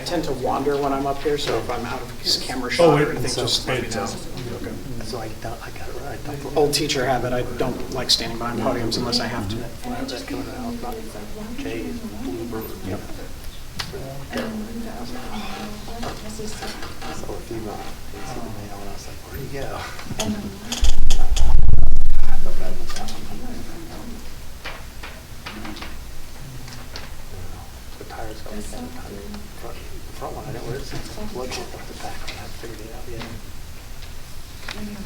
tend to wander when I'm up here, so if I'm out of camera shot or anything, just let me know. Okay. So I got it right. Old teacher habit, I don't like standing behind podiums unless I have to. Flags coming out, not Jay's bluebird. Yep. I saw a female in the mail and I was like, where'd he go? The tires got like the front one, I didn't realize it's blood shit up the back one. I haven't figured it out yet.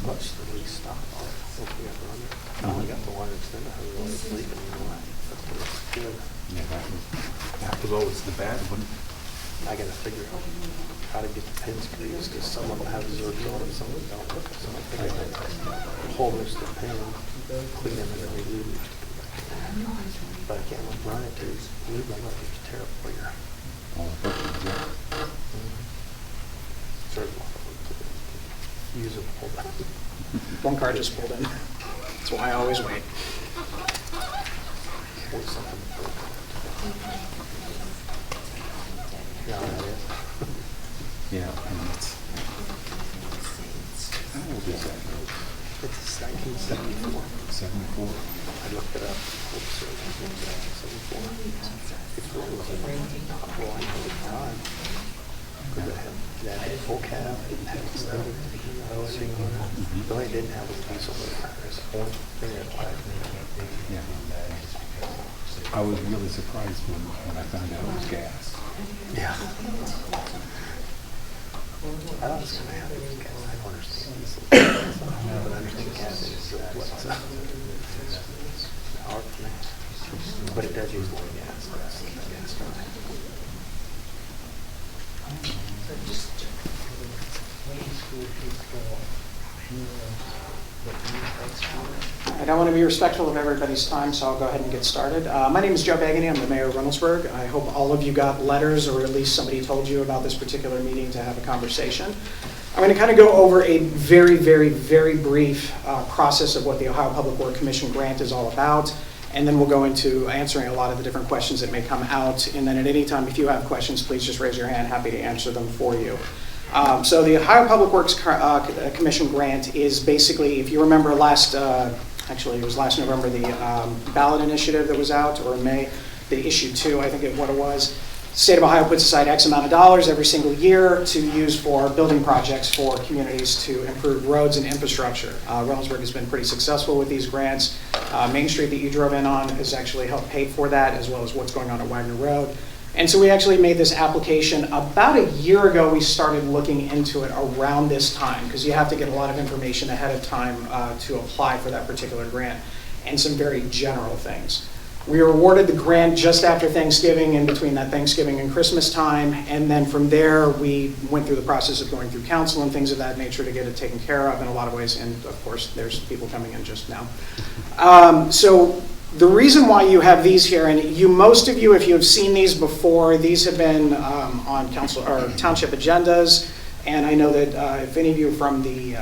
Clutch the least stop on it. Hopefully I run it. I only got the one extender. I was really sleeping, you know. That's good. Yeah, that was always the bad one. I got to figure out how to get the pins greased because some of them have zerks on and some of them don't. So I think I got to hold this the pin, clean them, and then relube it. But I can't like run it because lube them up is terrible for your usable. One car just pulled in. That's why I always wait. Here's something broken. Yeah, that is. Yeah, and it's. How old is that? It's 1974. 74. I looked it up. Oops, 1974. It's really well, I know at the time. Because it had full cab, it didn't have extended hosing on it. The only thing it didn't have was a diesel motor. It's the only thing that applied to me. Yeah. I was really surprised when I found out it was gas. Yeah. I thought it was going to have gas. I don't understand diesel. But I understand gas is what's hard for me. But it does use more gas. That's gas drive. I don't want to be respectful of everybody's time, so I'll go ahead and get started. My name is Joe Begeny. I'm the mayor of Reynoldsburg. I hope all of you got letters, or at least somebody told you about this particular meeting to have a conversation. I'm going to kind of go over a very, very, very brief process of what the Ohio Public Works Commission grant is all about, and then we'll go into answering a lot of the different questions that may come out. And then at any time, if you have questions, please just raise your hand. Happy to answer them for you. So the Ohio Public Works Commission grant is basically, if you remember actually it was last November, the ballot initiative that was out, or in May, the issue 2, I think what it was. The state of Ohio puts aside X amount of dollars every single year to use for building projects for communities to improve roads and infrastructure. Reynoldsburg has been pretty successful with these grants. Main Street that you drove in on has actually helped pay for that, as well as what's going on at Wagner Road. And so we actually made this application about a year ago. We started looking into it around this time because you have to get a lot of information ahead of time to apply for that particular grant, and some very general things. We were awarded the grant just after Thanksgiving, in between that Thanksgiving and Christmas time, and then from there we went through the process of going through council and things of that nature to get it taken care of in a lot of ways, and of course there's people coming in just now. So the reason why you have these here, and most of you, if you have seen these before, these have been on council or township agendas, and I know that if any of you from the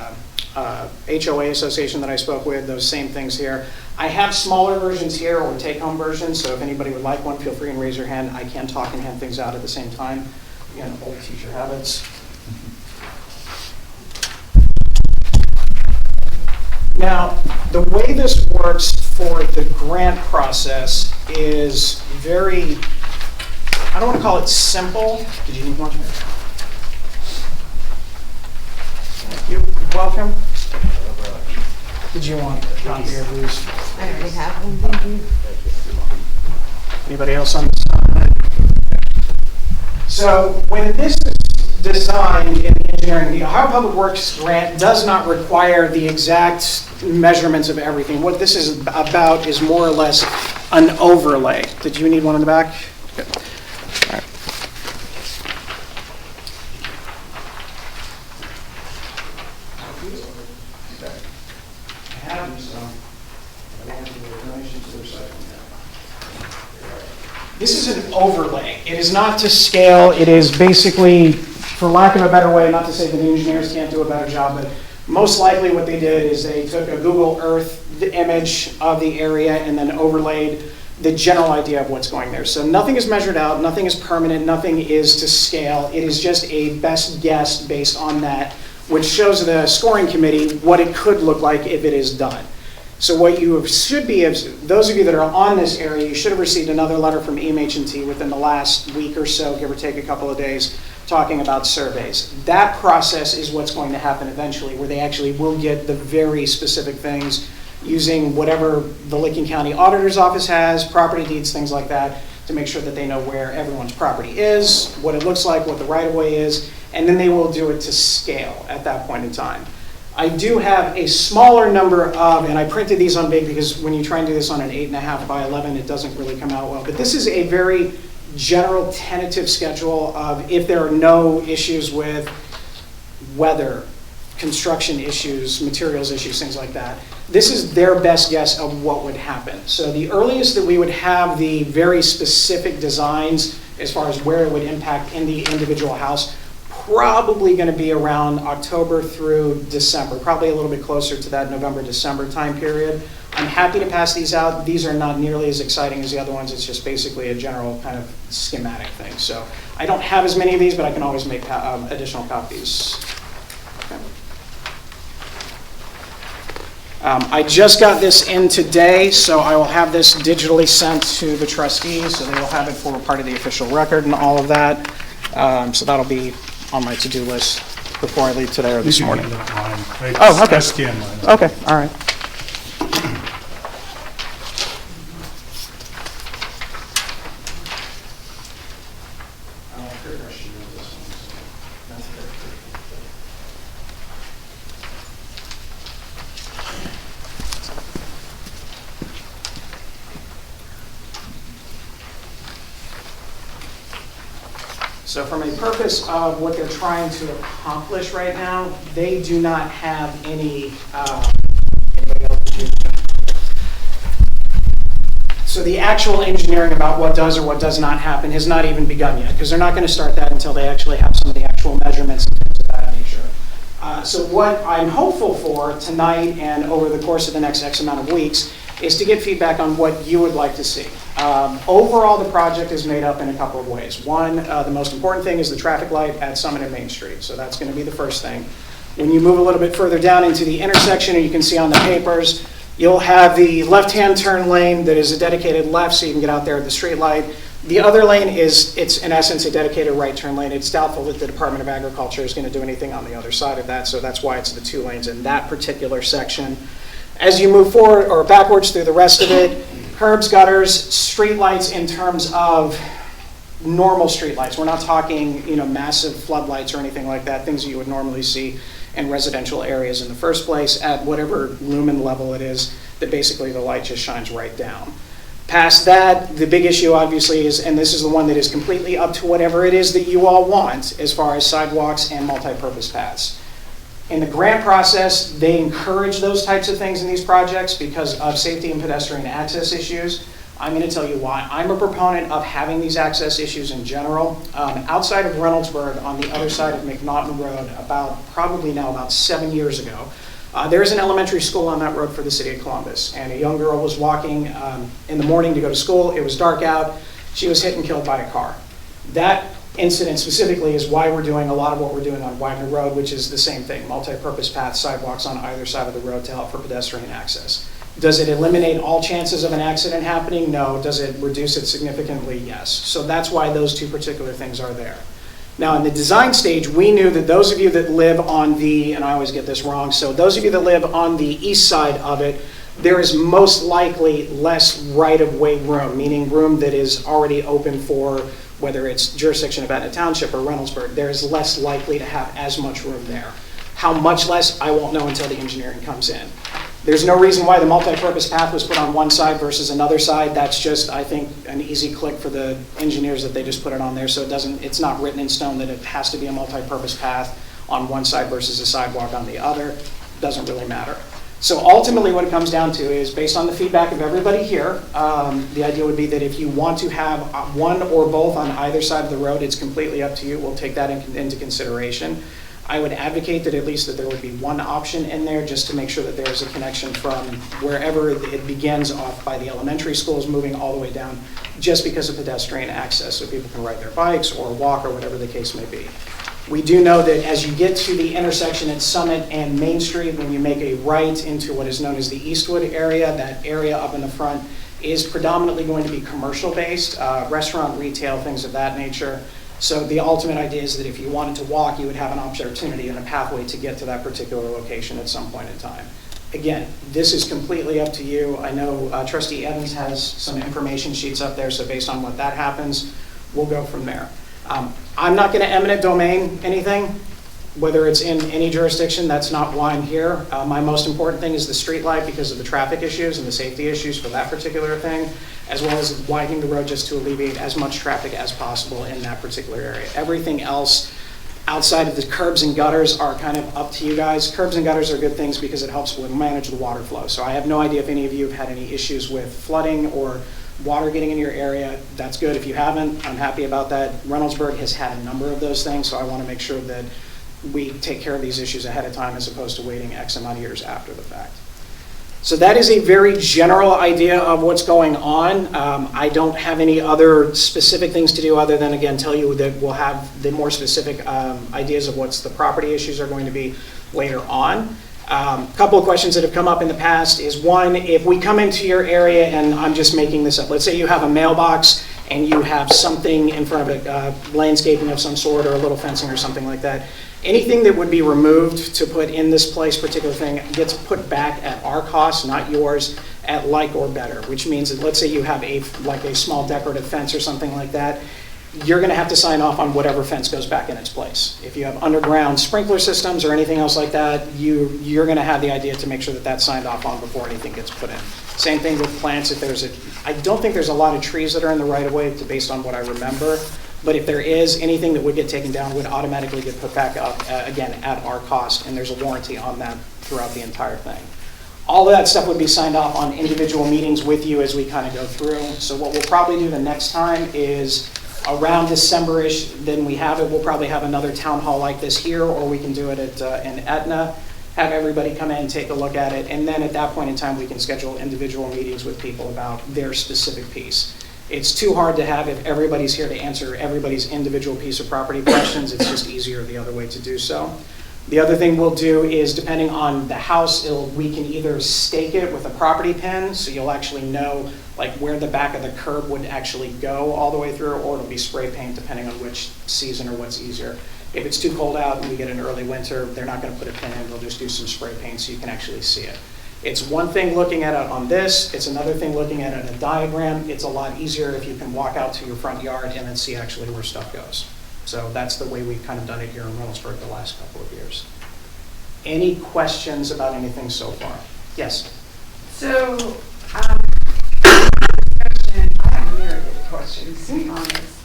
HOA association that I spoke with, those same things here. I have smaller versions here, or take-home versions, so if anybody would like one, feel free and raise your hand. I can talk and hand things out at the same time. Again, old teacher habits. Now, the way this works for the grant process is very, I don't want to call it simple. Did you need one? Thank you. Welcome. Did you want a copy of these? I already have one, thank you. Anybody else on this side? So when this is designed in engineering, the Ohio Public Works grant does not require the exact measurements of everything. What this is about is more or less an overlay. Did you need one in the back? Good. All right. This is an overlay. It is not to scale. It is basically, for lack of a better way, not to say that engineers can't do a better job, but most likely what they did is they took a Google Earth image of the area and then overlaid the general idea of what's going there. So nothing is measured out, nothing is permanent, nothing is to scale. It is just a best guess based on that, which shows the scoring committee what it could look like if it is done. So what you should be, those of you that are on this area, you should have received another letter from EMH&T within the last week or so, give or take a couple of days, talking about surveys. That process is what's going to happen eventually, where they actually will get the very specific things using whatever the Licking County Auditor's Office has, property deeds, things like that, to make sure that they know where everyone's property is, what it looks like, what the right-of-way is, and then they will do it to scale at that point in time. I do have a smaller number of, and I printed these on big because when you try and do this on an 8.5 by 11, it doesn't really come out well, but this is a very general tentative schedule of if there are no issues with weather, construction issues, materials issues, things like that. This is their best guess of what would happen. So the earliest that we would have the very specific designs as far as where it would impact in the individual house, probably going to be around October through December, probably a little bit closer to that November, December time period. I'm happy to pass these out. These are not nearly as exciting as the other ones. It's just basically a general kind of schematic thing. So I don't have as many of these, but I can always make additional copies. Okay. I just got this in today, so I will have this digitally sent to the trustees, so they will have it for part of the official record and all of that. So that'll be on my to-do list before I leave today or this morning. Oh, okay. I scan mine. Okay, all right. So from a purpose of what they're trying to accomplish right now, they do not have any, anybody else choose? So the actual engineering about what does or what does not happen has not even begun yet, because they're not going to start that until they actually have some of the actual measurements and things of that nature. So what I'm hopeful for tonight and over the course of the next X amount of weeks is to get feedback on what you would like to see. Overall, the project is made up in a couple of ways. One, the most important thing is the traffic light at Summit and Main Street. So that's going to be the first thing. When you move a little bit further down into the intersection, and you can see on the papers, you'll have the left-hand turn lane that is a dedicated left, so you can get out there at the street light. The other lane is, it's in essence a dedicated right turn lane. It's doubtful that the Department of Agriculture is going to do anything on the other side of that, so that's why it's the 2 lanes in that particular section. As you move forward or backwards through the rest of it, curbs, gutters, street lights in terms of normal street lights. We're not talking, massive floodlights or anything like that, things that you would normally see in residential areas in the first place at whatever lumen level it is that basically the light just shines right down. Past that, the big issue obviously is, and this is the one that is completely up to whatever it is that you all want as far as sidewalks and multi-purpose paths. In the grant process, they encourage those types of things in these projects because of safety and pedestrian access issues. I'm going to tell you why. I'm a proponent of having these access issues in general. Outside of Reynoldsburg, on the other side of McNaughton Road, probably now about 7 years ago, there's an elementary school on that road for the city of Columbus. And a young girl was walking in the morning to go to school. It was dark out. She was hit and killed by a car. That incident specifically is why we're doing a lot of what we're doing on Wagner Road, which is the same thing, multi-purpose paths, sidewalks on either side of the road to help for pedestrian access. Does it eliminate all chances of an accident happening? No. Does it reduce it significantly? Yes. So that's why those two particular things are there. Now in the design stage, we knew that those of you that live on the, and I always get this wrong, so those of you that live on the east side of it, there is most likely less right-of-way room, meaning room that is already open for whether it's jurisdiction of Etna Township or Reynoldsburg. There is less likely to have as much room there. How much less, I won't know until the engineering comes in. There's no reason why the multi-purpose path was put on one side versus another side. That's just, I think, an easy click for the engineers that they just put it on there, so it's not written in stone that it has to be a multi-purpose path on one side versus a sidewalk on the other. Doesn't really matter. So ultimately what it comes down to is, based on the feedback of everybody here, the idea would be that if you want to have one or both on either side of the road, it's completely up to you. We'll take that into consideration. I would advocate that at least that there would be one option in there just to make sure that there's a connection from wherever it begins off by the elementary schools moving all the way down, just because of pedestrian access, so people can ride their bikes or walk or whatever the case may be. We do know that as you get to the intersection at Summit and Main Street, when you make a right into what is known as the Eastwood area, that area up in the front is predominantly going to be commercial-based, restaurant, retail, things of that nature. So the ultimate idea is that if you wanted to walk, you would have an opportunity and a pathway to get to that particular location at some point in time. Again, this is completely up to you. I know Trustee Evans has some information sheets up there, so based on what that happens, we'll go from there. I'm not going to eminent domain anything, whether it's in any jurisdiction. That's not why I'm here. My most important thing is the street light because of the traffic issues and the safety issues for that particular thing, as well as widening the road just to alleviate as much traffic as possible in that particular area. Everything else outside of the curbs and gutters are kind of up to you guys. Curbs and gutters are good things because it helps with manage the water flow. So I have no idea if any of you have had any issues with flooding or water getting in your area. That's good. If you haven't, I'm happy about that. Reynoldsburg has had a number of those things, so I want to make sure that we take care of these issues ahead of time as opposed to waiting X amount of years after the fact. So that is a very general idea of what's going on. I don't have any other specific things to do other than, again, tell you that we'll have the more specific ideas of what's the property issues are going to be later on. A couple of questions that have come up in the past is, one, if we come into your area, and I'm just making this up, let's say you have a mailbox and you have something in front of it, landscaping of some sort or a little fencing or something like that, anything that would be removed to put in this place, particular thing, gets put back at our cost, not yours, at like or better, which means that let's say you have a small decorative fence or something like that, you're going to have to sign off on whatever fence goes back in its place. If you have underground sprinkler systems or anything else like that, you're going to have the idea to make sure that that's signed off on before anything gets put in. Same thing with plants. I don't think there's a lot of trees that are in the right of way based on what I remember, but if there is, anything that would get taken down would automatically get put back up, again, at our cost, and there's a warranty on that throughout the entire thing. All of that stuff would be signed off on individual meetings with you as we kind of go through. So what we'll probably do the next time is around December-ish, then we have it. We'll probably have another town hall like this here, or we can do it in Etna, have everybody come in and take a look at it, and then at that point in time, we can schedule individual meetings with people about their specific piece. It's too hard to have if everybody's here to answer everybody's individual piece of property questions. It's just easier the other way to do so. The other thing we'll do is, depending on the house, we can either stake it with a property pin, so you'll actually know like where the back of the curb would actually go all the way through, or it'll be spray paint depending on which season or what's easier. If it's too cold out and we get an early winter, they're not going to put a pin in, they'll just do some spray paint so you can actually see it. It's one thing looking at it on this, it's another thing looking at it in a diagram. It's a lot easier if you can walk out to your front yard and then see actually where stuff goes. So that's the way we've kind of done it here in Reynoldsburg the last couple of years. Any questions about anything so far? Yes? So, question, I have myriad of questions, to be honest.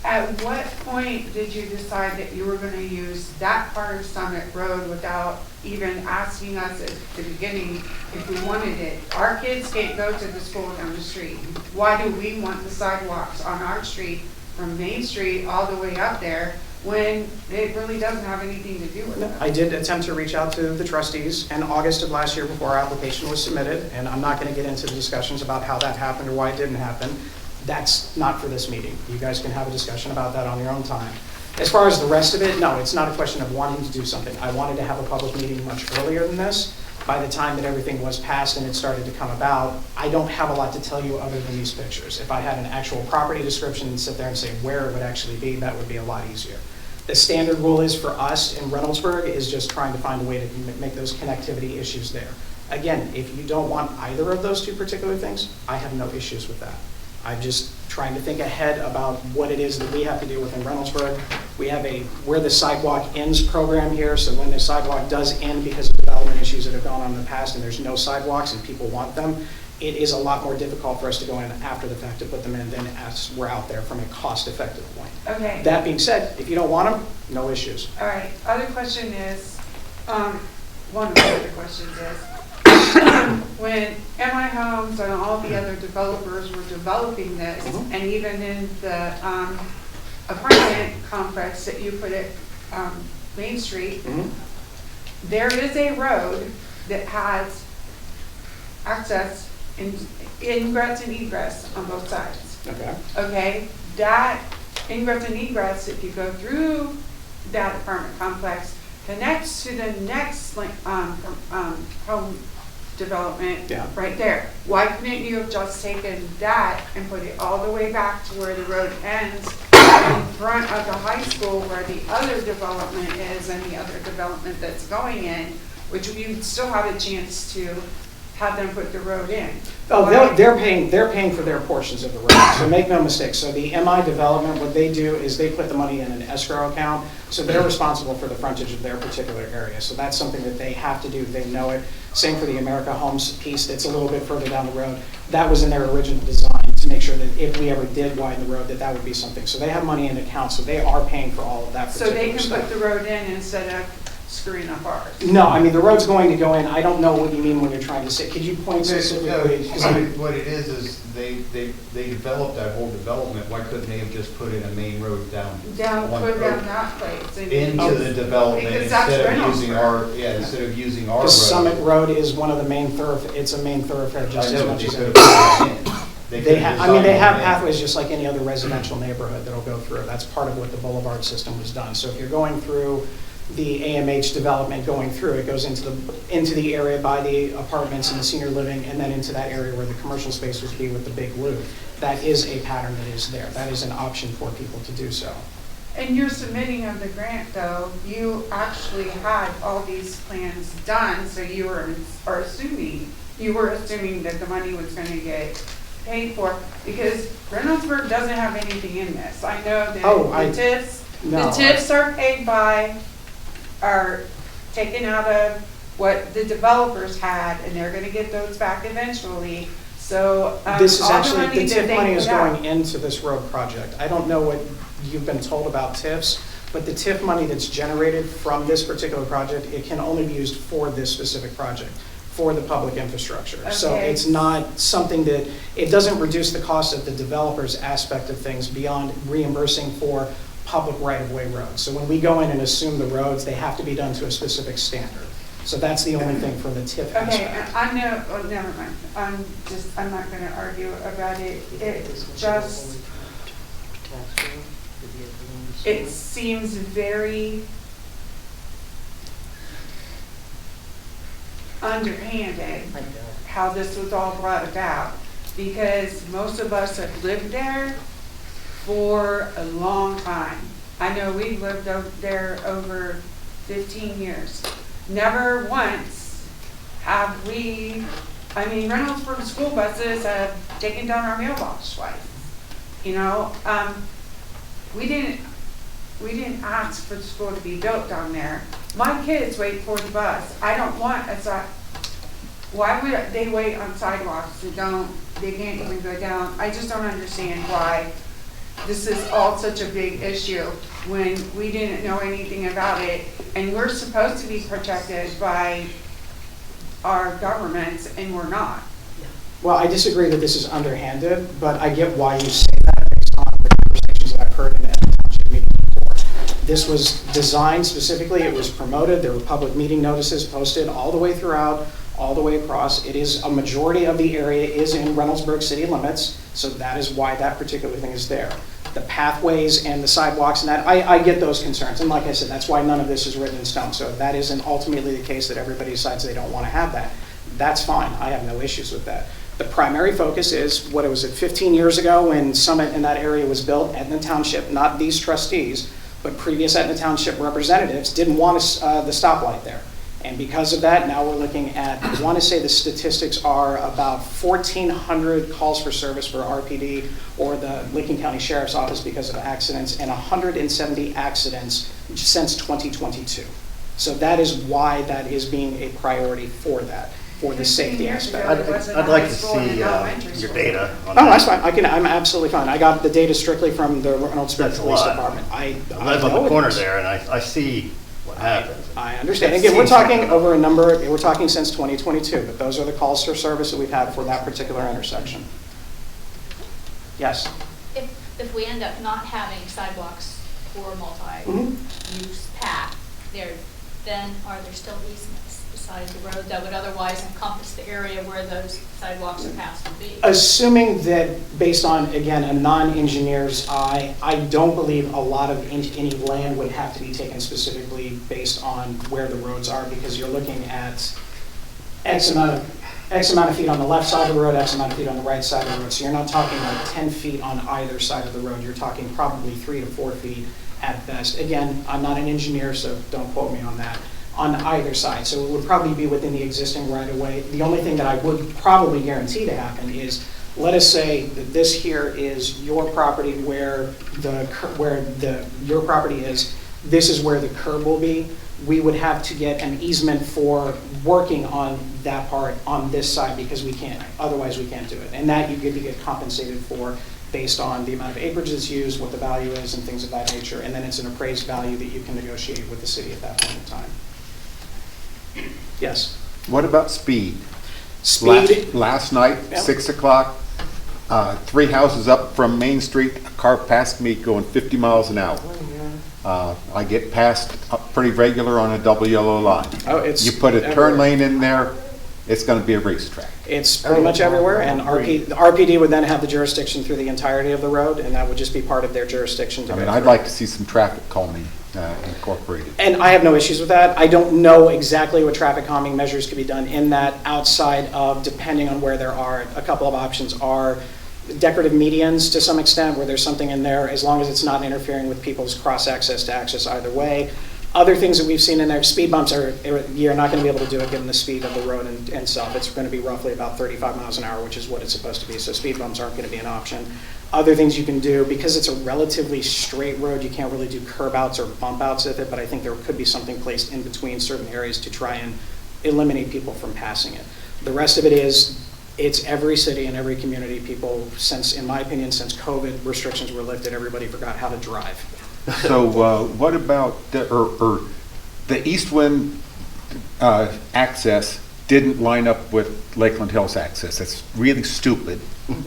At what point did you decide that you were going to use that part of Summit Road without even asking us at the beginning if we wanted it? Our kids can't go to the school down the street. Why do we want the sidewalks on our street from Main Street all the way up there when it really doesn't have anything to do with it? I did attempt to reach out to the trustees in August of last year before our application was submitted, and I'm not going to get into the discussions about how that happened or why it didn't happen. That's not for this meeting. You guys can have a discussion about that on your own time. As far as the rest of it, no, it's not a question of wanting to do something. I wanted to have a public meeting much earlier than this. By the time that everything was passed and it started to come about, I don't have a lot to tell you other than these pictures. If I had an actual property description and sit there and say where it would actually be, that would be a lot easier. The standard rule is for us in Reynoldsburg is just trying to find a way to make those connectivity issues there. Again, if you don't want either of those two particular things, I have no issues with that. I'm just trying to think ahead about what it is that we have to do within Reynoldsburg. We have a where the sidewalk ends program here, so when the sidewalk does end because of development issues that have gone on in the past and there's no sidewalks and people want them, it is a lot more difficult for us to go in after the fact to put them in than as we're out there from a cost-effective point. Okay. That being said, if you don't want them, no issues. All right. Other question is, one of the other questions is, when MI Homes and all the other developers were developing this, and even in the apartment complex that you put it Main Street, Mhm. there is a road that has access in ingress and egress on both sides. Okay. Okay, that ingress and egress, if you go through that apartment complex, connects to the next home development Yeah. right there. Why couldn't you have just taken that and put it all the way back to where the road ends in front of the high school where the other development is and the other development that's going in, which you'd still have a chance to have them put the road in. Oh, Why- they're paying for their portions of the road, so make no mistake. So the MI development, what they do is they put the money in an escrow account, so they're responsible for the frontage of their particular area. So that's something that they have to do, they know it. Same for the America Homes piece that's a little bit further down the road. That was in their original design to make sure that if we ever did widen the road, that would be something. So they have money in account, so they are paying for all of that So particular they can stuff. put the road in instead of screwing up ours. No, I mean, the road's going to go in. I don't know what you mean when you're trying to say, could you point specifically? 'Cause What it is they developed that whole development, why couldn't they have just put in a main road down? Down, one put road down that place. and- into the development Because that's instead of using Reynoldsburg. instead of using our road? Because Summit Road is one of the main it's a main thoroughfare I just as know, but much they as could it. have put it in. They could've have, I mean, they have designed it in. pathways just like any other residential neighborhood that'll go through. That's part of what the boulevard system was done. So if you're going through the AMH development going through, it goes into the area by the apartments and the senior living, and then into that area where the commercial space would be with the big loop. That is a pattern that is there. That is an option for people to do so. In your submitting of the grant though, you actually had all these plans done, so you were assuming that the money was gonna get paid for, because Reynoldsburg doesn't have anything in this. I know Oh, that the no, TIFs are paid by, are taken out of what the developers had, and they're gonna get those back eventually. So, This is all the actually, money the that TIF they money is put out- going into this road project. I don't know what you've been told about TIFs, but the TIF money that's generated from this particular project, it can only be used for this specific project, for the public infrastructure. So Okay. it's not something that, it doesn't reduce the cost of the developer's aspect of things beyond reimbursing for public right-of-way roads. So when we go in and assume the roads, they have to be done to a specific standard. So that's the only thing for the TIF Okay, aspect. I know, oh, never mind, I'm not gonna argue about it, it seems very underhanded how this was all brought about, because most of us have lived there for a long time. I know we've lived there over 15 years. Never once have we, I mean, Reynoldsburg school buses have taken down our mailbox twice. You know, we didn't ask for the school to be built down there. My kids wait for the bus. I don't want why would they wait on sidewalks and they can't even go down? I just don't understand why this is all such a big issue when we didn't know anything about it, and we're supposed to be protected by our governments, and we're not. Well, I disagree that this is underhanded, but I get why you say that based on the conversations that I've heard in the Etna Township meeting before. This was designed specifically, it was promoted, there were public meeting notices posted all the way throughout, all the way across. It is, a majority of the area is in Reynoldsburg city limits, so that is why that particular thing is there. The pathways and the sidewalks and that, I get those concerns. And like I said, that's why none of this is written in stone. So if that isn't ultimately the case that everybody decides they don't want to have that, that's fine. I have no issues with that. The primary focus is, what was it, 15 years ago when Summit in that area was built, Etna Township, not these trustees, but previous Etna Township representatives didn't want the stoplight there. And because of that, now we're looking at, I want to say the statistics are about 1,400 calls for service for RPD or the Licking County Sheriff's Office because of accidents, and 170 accidents since 2022. So that is why that is being a priority for that, for the 15 safety years aspect. ago, it wasn't a I'd like high to school and see an elementary your school. data on Oh, that. that's fine. I'm absolutely fine. I got the data strictly from the Reynoldsburg That's a Police lot. Department. I live on know the it corner is. there, and I see what happens. I understand. That Again, we're seems like talking a- over a number, we're talking since 2022, but those are the calls for service that we've had for that particular intersection. Yes? If we end up not having sidewalks or multi-use path, there, then are there still easements beside the road that would otherwise encompass the area where those sidewalks are passed to be? Assuming that, based on, again, a non-engineer's eye, I don't believe a lot of any land would have to be taken specifically based on where the roads are, because you're looking at X amount of feet on the left side of the road, X amount of feet on the right side of the road. So you're not talking like 10 feet on either side of the road. You're talking probably 3 to 4 feet at best. Again, I'm not an engineer, so don't quote me on that, on either side. So it would probably be within the existing right-of-way. The only thing that I would probably guarantee to happen is, let us say that this here is your property where your property is, this is where the curb will be. We would have to get an easement for working on that part on this side, because we can't, otherwise we can't do it. And that you get compensated for based on the amount of acreage that's used, what the value is, and things of that nature. And then it's an appraised value that you can negotiate with the city at that point in time. Yes? What about speed? Speed. Last night, Yep. 6 o'clock, 3 houses up from Main Street, a car passed me going 50 miles an hour. I get passed pretty regular on a double yellow line. Oh, it's You put a turn everywhere. lane in there, it's gonna be a racetrack. It's pretty much everywhere, and the RPD would then have the jurisdiction through the entirety of the road, and that would just be part of their jurisdiction to I go mean, I'd through. like to see some traffic calming incorporated. And I have no issues with that. I don't know exactly what traffic calming measures could be done in that, outside of, depending on where there are, a couple of options are decorative medians to some extent, where there's something in there, as long as it's not interfering with people's cross-access to access either way. Other things that we've seen in there, speed bumps are, you're not going to be able to do it given the speed of the road itself. It's going to be roughly about 35 miles an hour, which is what it's supposed to be, so speed bumps aren't going to be an option. Other things you can do, because it's a relatively straight road, you can't really do curb outs or bump outs with it, but I think there could be something placed in between certain areas to try and eliminate people from passing it. The rest of it is, it's every city and every community. People, since, in my opinion, since COVID restrictions were lifted, everybody forgot how to drive. So what about, the east wind access didn't line up with Lakeland Hills access? That's really stupid,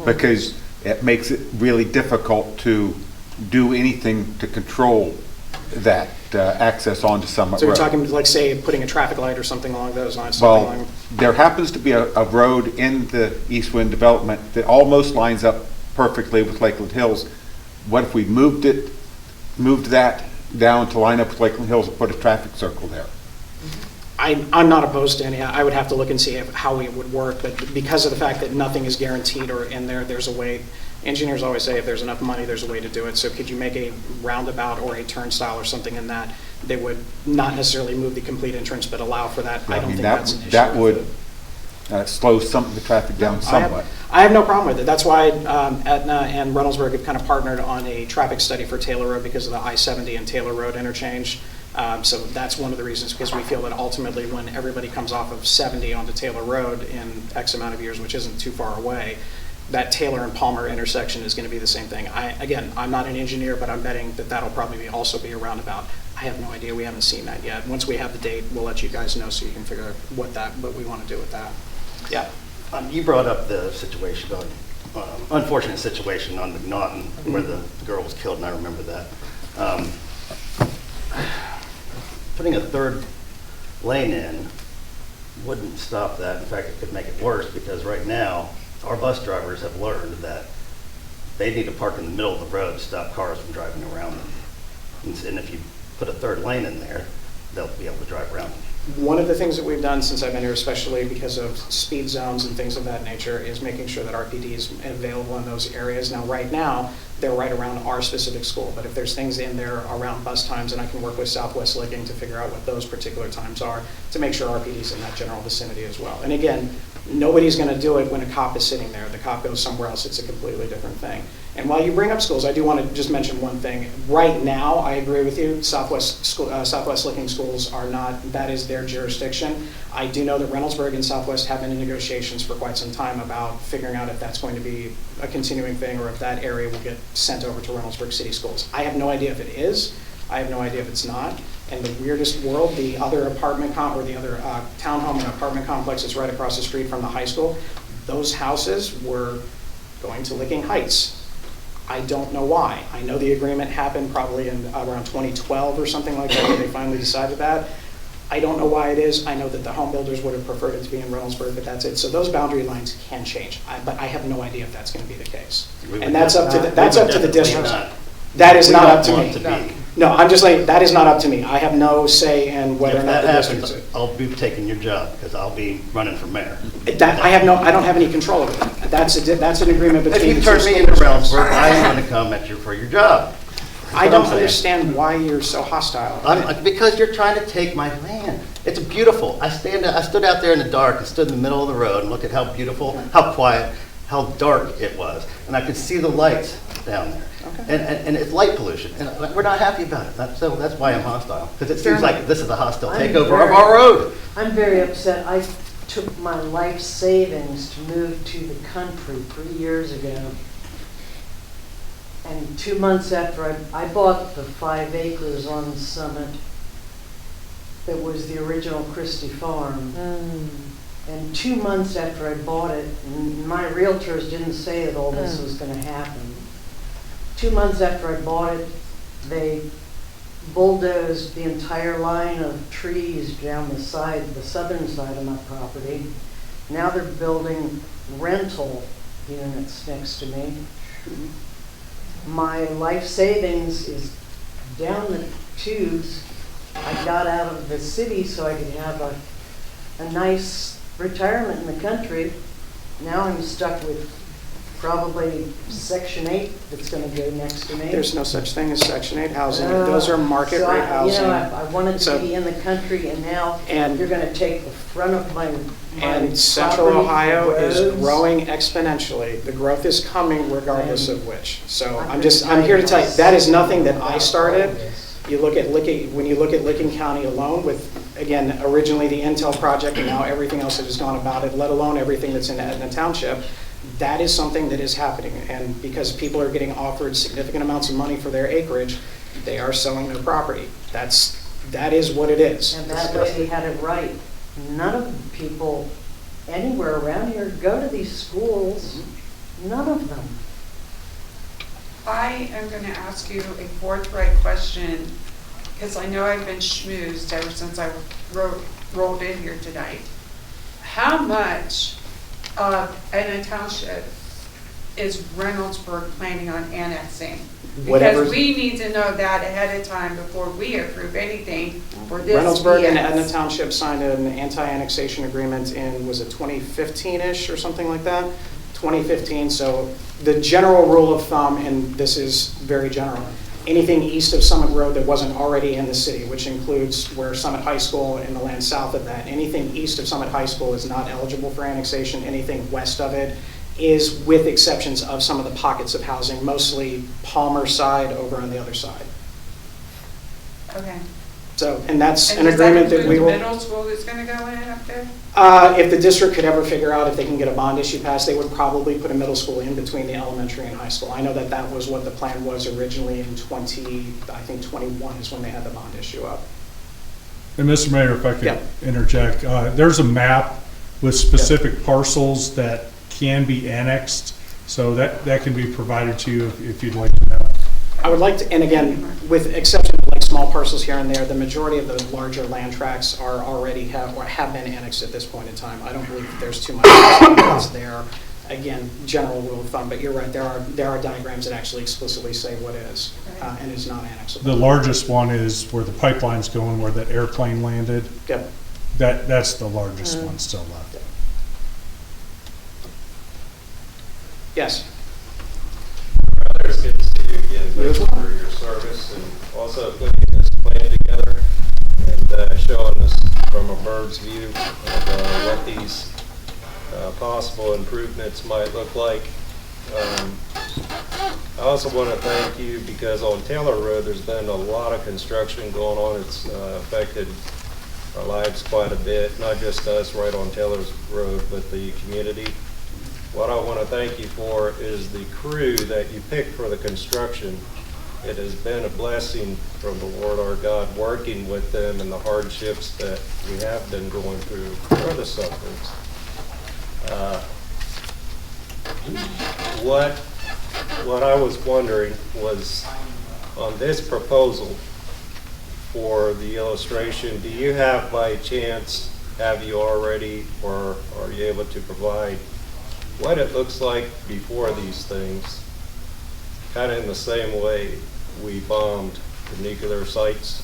because it makes it really difficult to do anything to control that access onto Summit So Road. you're talking, like, say, putting a traffic light or something along those lines? Something Well, along- there happens to be a road in the east wind development that almost lines up perfectly with Lakeland Hills. What if we moved that down to line up with Lakeland Hills and put a traffic circle there? I'm not opposed to any. I would have to look and see how it would work, but because of the fact that nothing is guaranteed or in there, there's a way. Engineers always say if there's enough money, there's a way to do it. So could you make a roundabout or a turnstile or something in that would not necessarily move the complete entrance, but allow for that? I don't think that's an issue. That with would it. slow some of the traffic down somewhat. I have no problem with it. That's why Etna and Reynoldsburg have kind of partnered on a traffic study for Taylor Road because of the I-70 and Taylor Road interchange. So that's one of the reasons, because we feel that ultimately when everybody comes off of 70 onto Taylor Road in X amount of years, which isn't too far away, that Taylor and Palmer intersection is going to be the same thing. Again, I'm not an engineer, but I'm betting that that'll probably also be a roundabout. I have no idea. We haven't seen that yet. Once we have the date, we'll let you guys know so you can figure out what we want to do with that. Yeah. You brought up the situation on, unfortunate situation on McNaughton where the girl was killed, and I remember that. Putting a third lane in wouldn't stop that. In fact, it could make it worse, because right now, our bus drivers have learned that they need to park in the middle of the road to stop cars from driving around them. And if you put a third lane in there, they'll be able to drive around them. One of the things that we've done since I've been here, especially because of speed zones and things of that nature, is making sure that RPD is available in those areas. Now, right now, they're right around our specific school, but if there's things in there around bus times, and I can work with Southwest Licking to figure out what those particular times are, to make sure RPD is in that general vicinity as well. And again, nobody's going to do it when a cop is sitting there. The cop goes somewhere else. It's a completely different thing. And while you bring up schools, I do want to just mention one thing. Right now, I agree with you. Southwest Licking schools are not, that is their jurisdiction. I do know that Reynoldsburg and Southwest have been in negotiations for quite some time about figuring out if that's going to be a continuing thing or if that area will get sent over to Reynoldsburg City Schools. I have no idea if it is. I have no idea if it's not. In the weirdest world, the other apartment or the other townhome and apartment complex that's right across the street from the high school, those houses were going to Licking Heights. I don't know why. I know the agreement happened probably in around 2012 or something like that, when they finally decided that. I don't know why it is. I know that the home builders would have preferred it to be in Reynoldsburg, but that's it. So those boundary lines can change, but I have no idea if that's going to be the case. And that's up to the district. That is not up to me. No, I'm just saying, that is not up to me. I have no say in whether or If not that the happens, district. I'll be taking your job, because I'll be running for mayor. I don't have any control over that. That's an agreement If between you the two turn me school into districts. Reynoldsburg, I am going to come at you for your job. I That's what don't I'm saying. understand why you're so hostile. Because you're trying to take my land. It's beautiful. I stood out there in the dark and stood in the middle of the road and looked at how beautiful, how quiet, how dark it was. And I could see the lights down there. Okay. And it's light pollution. And we're not happy about it. That's why I'm hostile. Because it Fair seems enough. like this is a hostile I'm takeover of very- our road. I'm very upset. I took my life savings to move to the country 3 years ago. And 2 months after I bought the 5 acres on Summit that was the original Christie Farm. And 2 months after I bought it, and my realtors didn't say that all this was going to happen. 2 months after I bought it, they bulldozed the entire line of trees down the southern side of my property. Now they're building rental units next to me. My life savings is down the tubes. I got out of the city so I could have a nice retirement in the country. Now I'm stuck with probably Section 8 that's going to go next to me. There's no such thing as Section 8 housing. Those are market So rate housing. I wanted So- to be in the country, and now And- you're going to take the front of my And Central property, Ohio is roads. growing exponentially. The growth is coming regardless of which. So I'm I'm here to tell you, that is nothing that I started. All this. You look at when you look at Licking County alone with, again, originally the Intel project and now everything else that has gone about it, let alone everything that's in Etna Township, that is something that is happening. And because people are getting offered significant amounts of money for their acreage, they are selling their property. That is what it is. And that lady had it right. None of the people anywhere around here go to these schools. None of them. I am going to ask you a forthright question, because I know I've been schmoozed ever since I rolled in here tonight. How much of Etna Township is Reynoldsburg planning on annexing? Whatever- Because we need to know that ahead of time before we approve anything for this Reynoldsburg and BS. Etna Township signed an anti-annexation agreement in, was it 2015-ish or something like that? 2015, so the general rule of thumb, and this is very general, anything east of Summit Road that wasn't already in the city, which includes where Summit High School and the land south of that, anything east of Summit High School is not eligible for annexation. Anything west of it is, with exceptions of some of the pockets of housing, mostly Palmer side over on the other side. Okay. So, and that's And an does agreement that we include will. the middle school that's going to go in up there? If the district could ever figure out if they can get a bond issue passed, they would probably put a middle school in between the elementary and high school. I know that that was what the plan was originally in 21 is when they had the bond issue up. And Mr. Mayor, if I Yeah. could interject, there's a map with specific parcels that can be annexed, so that can be provided to you if you'd like to know. I would like to, and again, with exception of like small parcels here and there, the majority of those larger land tracts are already have been annexed at this point in time. I don't believe that there's too much that's there. Again, general rule of thumb, but you're right, there are diagrams that actually explicitly say what is and is not annexable. The largest one is where the pipeline's going, where that airplane landed. Yep. That's the largest one still left. Yes. It's good to see you again. You as Thanks well. for your service and also putting this plan together and showing us from a bird's view of what these possible improvements might look like. I also want to thank you because on Taylor Road, there's been a lot of construction going on. It's affected our lives quite a bit, not just us right on Taylor's Road, but the community. What I want to thank you for is the crew that you picked for the construction. It has been a blessing from the Lord our God working with them and the hardships that we have been going through for the sufferings. What what I was wondering was, on this proposal for the illustration, do you have by chance, have you already, or are you able to provide what it looks like before these things? Kind of in the same way we bombed the nuclear sites,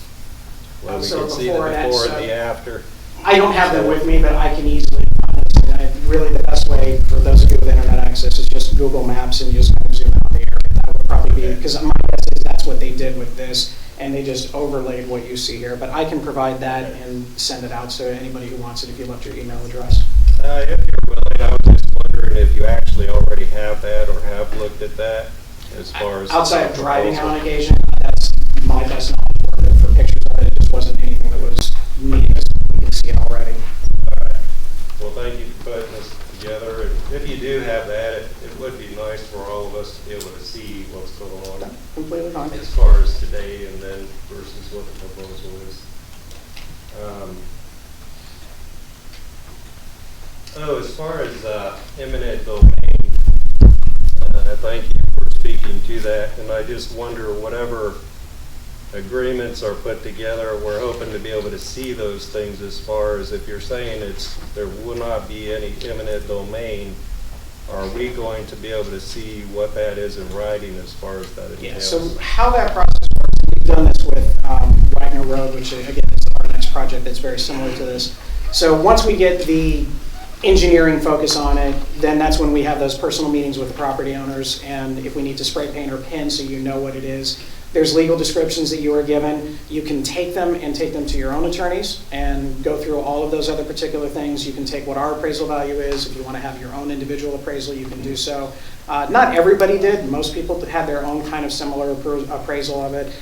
where we So could see the before and before and so- the after. I don't have them with me, but I can easily find this. And really, the best way for those of you with internet access is just Google Maps and just kind of zoom out the area. That would probably be, because my guess is that's what they did with this, and they just overlaid what you see here. But I can provide that and send it out to anybody who wants it if you left your email address. If you're willing, I was just wondering if you actually already have that or have looked at that as far as. Outside of the driving proposal. on occasion, that's my best knowledge for pictures of it. It just wasn't anything that was meaningless. You can see it already. All right. Well, thank you for putting this together, and if you do have that, it would be nice for all of us to be able to see what's going on Completely fine. as far as today and then versus what the proposal is. As far as eminent domain, thank you for speaking to that, and I just wonder whatever agreements are put together, we're hoping to be able to see those things as far as if you're saying there will not be any eminent domain, are we going to be able to see what that is in writing as far as that entails? Yeah, so how that process works, we've done this with Wagner Road, which again is our next project that's very similar to this. So once we get the engineering focus on it, then that's when we have those personal meetings with the property owners, and if we need to spray paint or pin so you know what it is, there's legal descriptions that you are given. You can take them and take them to your own attorneys and go through all of those other particular things. You can take what our appraisal value is. If you want to have your own individual appraisal, you can do so. Not everybody did. Most people had their own kind of similar appraisal of it.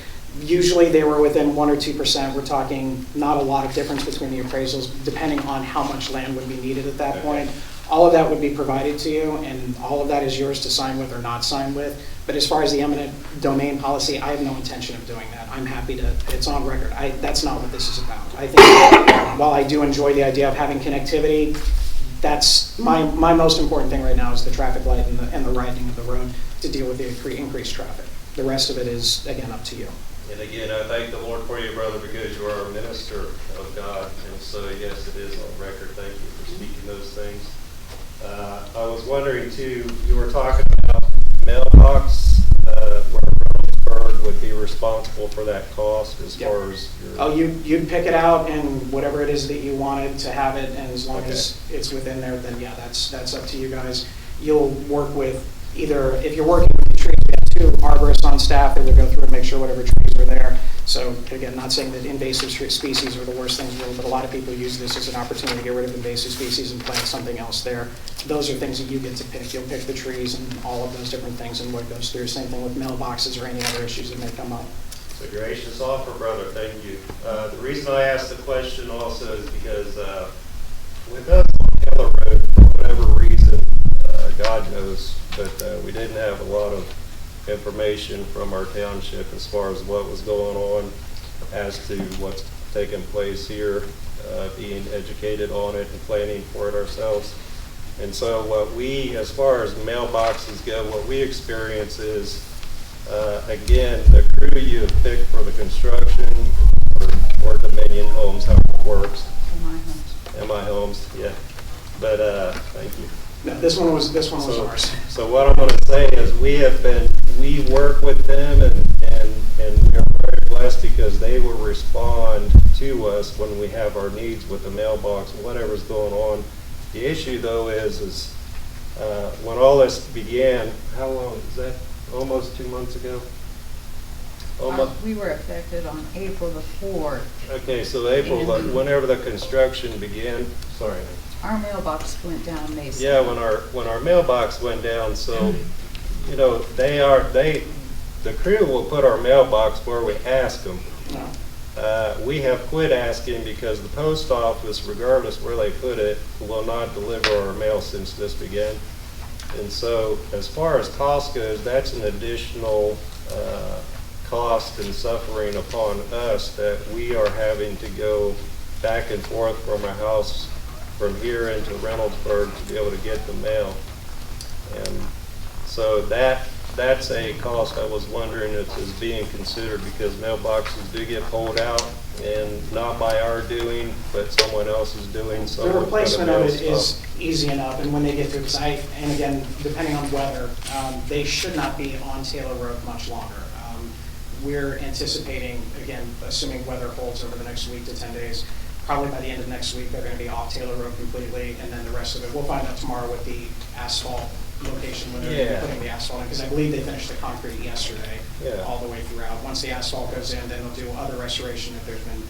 Usually they were within 1 or 2%. We're talking not a lot of difference between the appraisals, depending on how much land would be needed at that point. All of that would be provided to you, and all of that is yours to sign with or not sign with. But as far as the eminent domain policy, I have no intention of doing that. I'm happy to, it's on record. That's not what this is about. I think while I do enjoy the idea of having connectivity, that's my most important thing right now is the traffic light and the widening of the road to deal with the increased traffic. The rest of it is, again, up to you. And again, I thank the Lord for you, brother, because you are a minister of God. And so, yes, it is on record. Thank you for speaking those things. I was wondering, too, you were talking about mailbox, where Reynoldsburg would be responsible for that cost as far as your... Oh, you'd pick it out and whatever it is that you wanted to have it, and as long as it's within there, then yeah, that's up to you guys. You'll work with either, if you're working with the trees, we have 2 arborists on staff that will go through and make sure whatever trees are there. So again, not saying that invasive species are the worst things in the world, but a lot of people use this as an opportunity to get rid of invasive species and plant something else there. Those are things that you get to pick. You'll pick the trees and all of those different things and what goes through. Same thing with mailboxes or any other issues that may come up. It's a gracious offer, brother. Thank you. The reason I asked the question also is because with us on Taylor Road, for whatever reason, God knows, but we didn't have a lot of information from our township as far as what was going on as to what's taking place here, being educated on it and planning for it ourselves. And so what we, as far as mailboxes go, what we experience is, again, the crew you have picked for the construction or Dominion Homes, how it works. MI Homes, yeah. But thank you. No, this one was ours. So what I'm going to say is we work with them and we are very blessed because they will respond to us when we have our needs with the mailbox and whatever's going on. The issue though is when all this began, how long is that? Almost 2 months ago? We were affected on April the 4th. Okay, so April, whenever the construction began, sorry. Our mailbox went down May 7th. Yeah, when our mailbox went down, so, you know, the crew will put our mailbox where we ask them. We have quit asking because the post office, regardless where they put it, will not deliver our mail since this began. And so as far as cost goes, that's an additional cost and suffering upon us that we are having to go back and forth from our house from here into Reynoldsburg to be able to get the mail. And so that that's a cost I was wondering if is being considered, because mailboxes do get pulled out, and not by our doing, but someone else is doing. The replacement of it is easy enough, and when they get to, and again, depending on weather, they should not be on Taylor Road much longer. We're anticipating, again, assuming weather holds over the next week to 10 days, probably by the end of next week, they're going to be off Taylor Road completely, and then the rest of it, we'll find out tomorrow with the asphalt location when they're putting the asphalt in, because I believe they finished the concrete yesterday, all the way throughout. Once the asphalt goes in, then they'll do other restoration if there's been,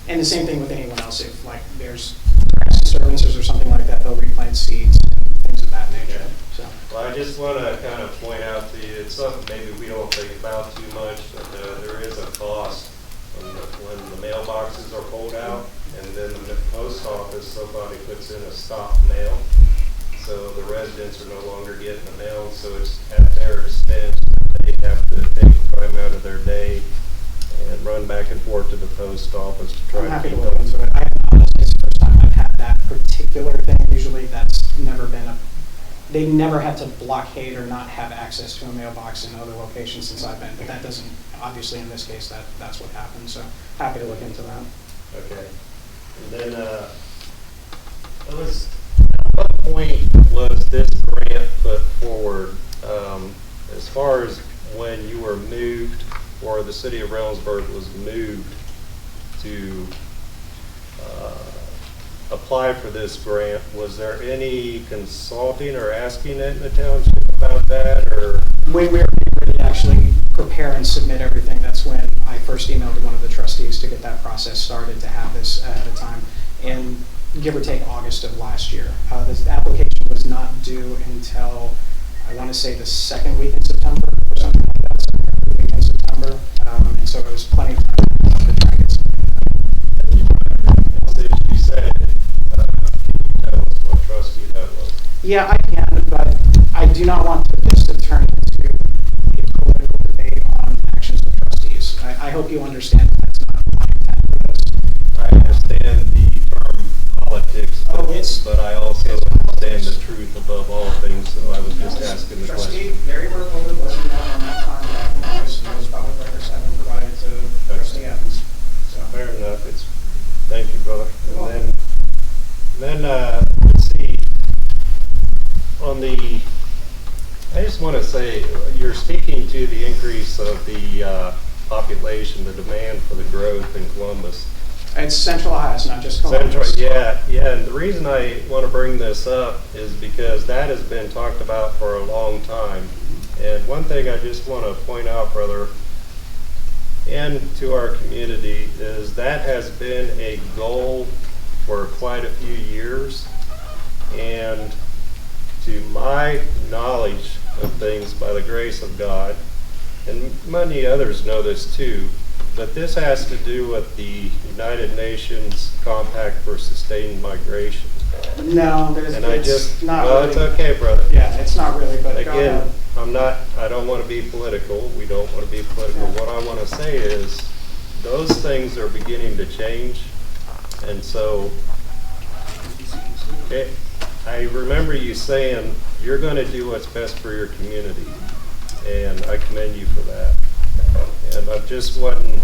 and the same thing with anyone else, if like there's grass disturbances or something like that, they'll replant seeds, things of that nature. So. Well, I just want to kind of point out to you, it's something maybe we don't think about too much, but there is a cost when the mailboxes are pulled out, and then the post office, somebody puts in a stop mail, so the residents are no longer getting the mail, so it's at their expense. They have to take time out of their day and run back and forth to the post office to try I'm to happy keep to look up. into it. Honestly, it's the first time I've had that particular thing. Usually that's never been they never had to blockade or not have access to a mailbox in other locations since I've been, but that doesn't, obviously in this case, that's what happened, so happy to look into that. Okay. And then, at what point was this grant put forward, as far as when you were moved, or the city of Reynoldsburg was moved to apply for this grant? Was there any consulting or asking Etna Township about that, or? When we were ready to actually prepare and submit everything, that's when I first emailed one of the trustees to get that process started, to have this ahead of time, and give or take August of last year. This application was not due until, I want to say, the second week in September, or something like that, second week in September, and so it was plenty of time to try and get You said that was what trustee that was. Yeah, I can, but I do not want this to turn into a political debate on actions of trustees. I hope you understand that's not my intent with this. I understand the term politics, but I also understand the truth above all things, so I was just asking the Trustee question. Barry Burkholder was involved on that time back in August, and those public records have been provided to Trustee Evans. So. Fair enough. Thank you, brother. And then let's see. I just want to say, you're speaking to the increase of the population, the demand for the growth in Columbus. It's Central Ohio, it's not just Columbus. Central, yeah. And the reason I want to bring this up is because that has been talked about for a long time. And one thing I just want to point out, brother, and to our community, is that has been a goal for quite a few years. And to my knowledge of things, by the grace of God, and many others know this too, but this has to do with the United Nations Compact for Sustained Migration. No, it's not really. It's okay, brother. Yeah, it's not really, but again, I don't want to be political. We don't want to be political. Yeah. What I want to say is those things are beginning to change. And so I remember you saying you're going to do what's best for your community. And I commend you for that. And I'm just wanting,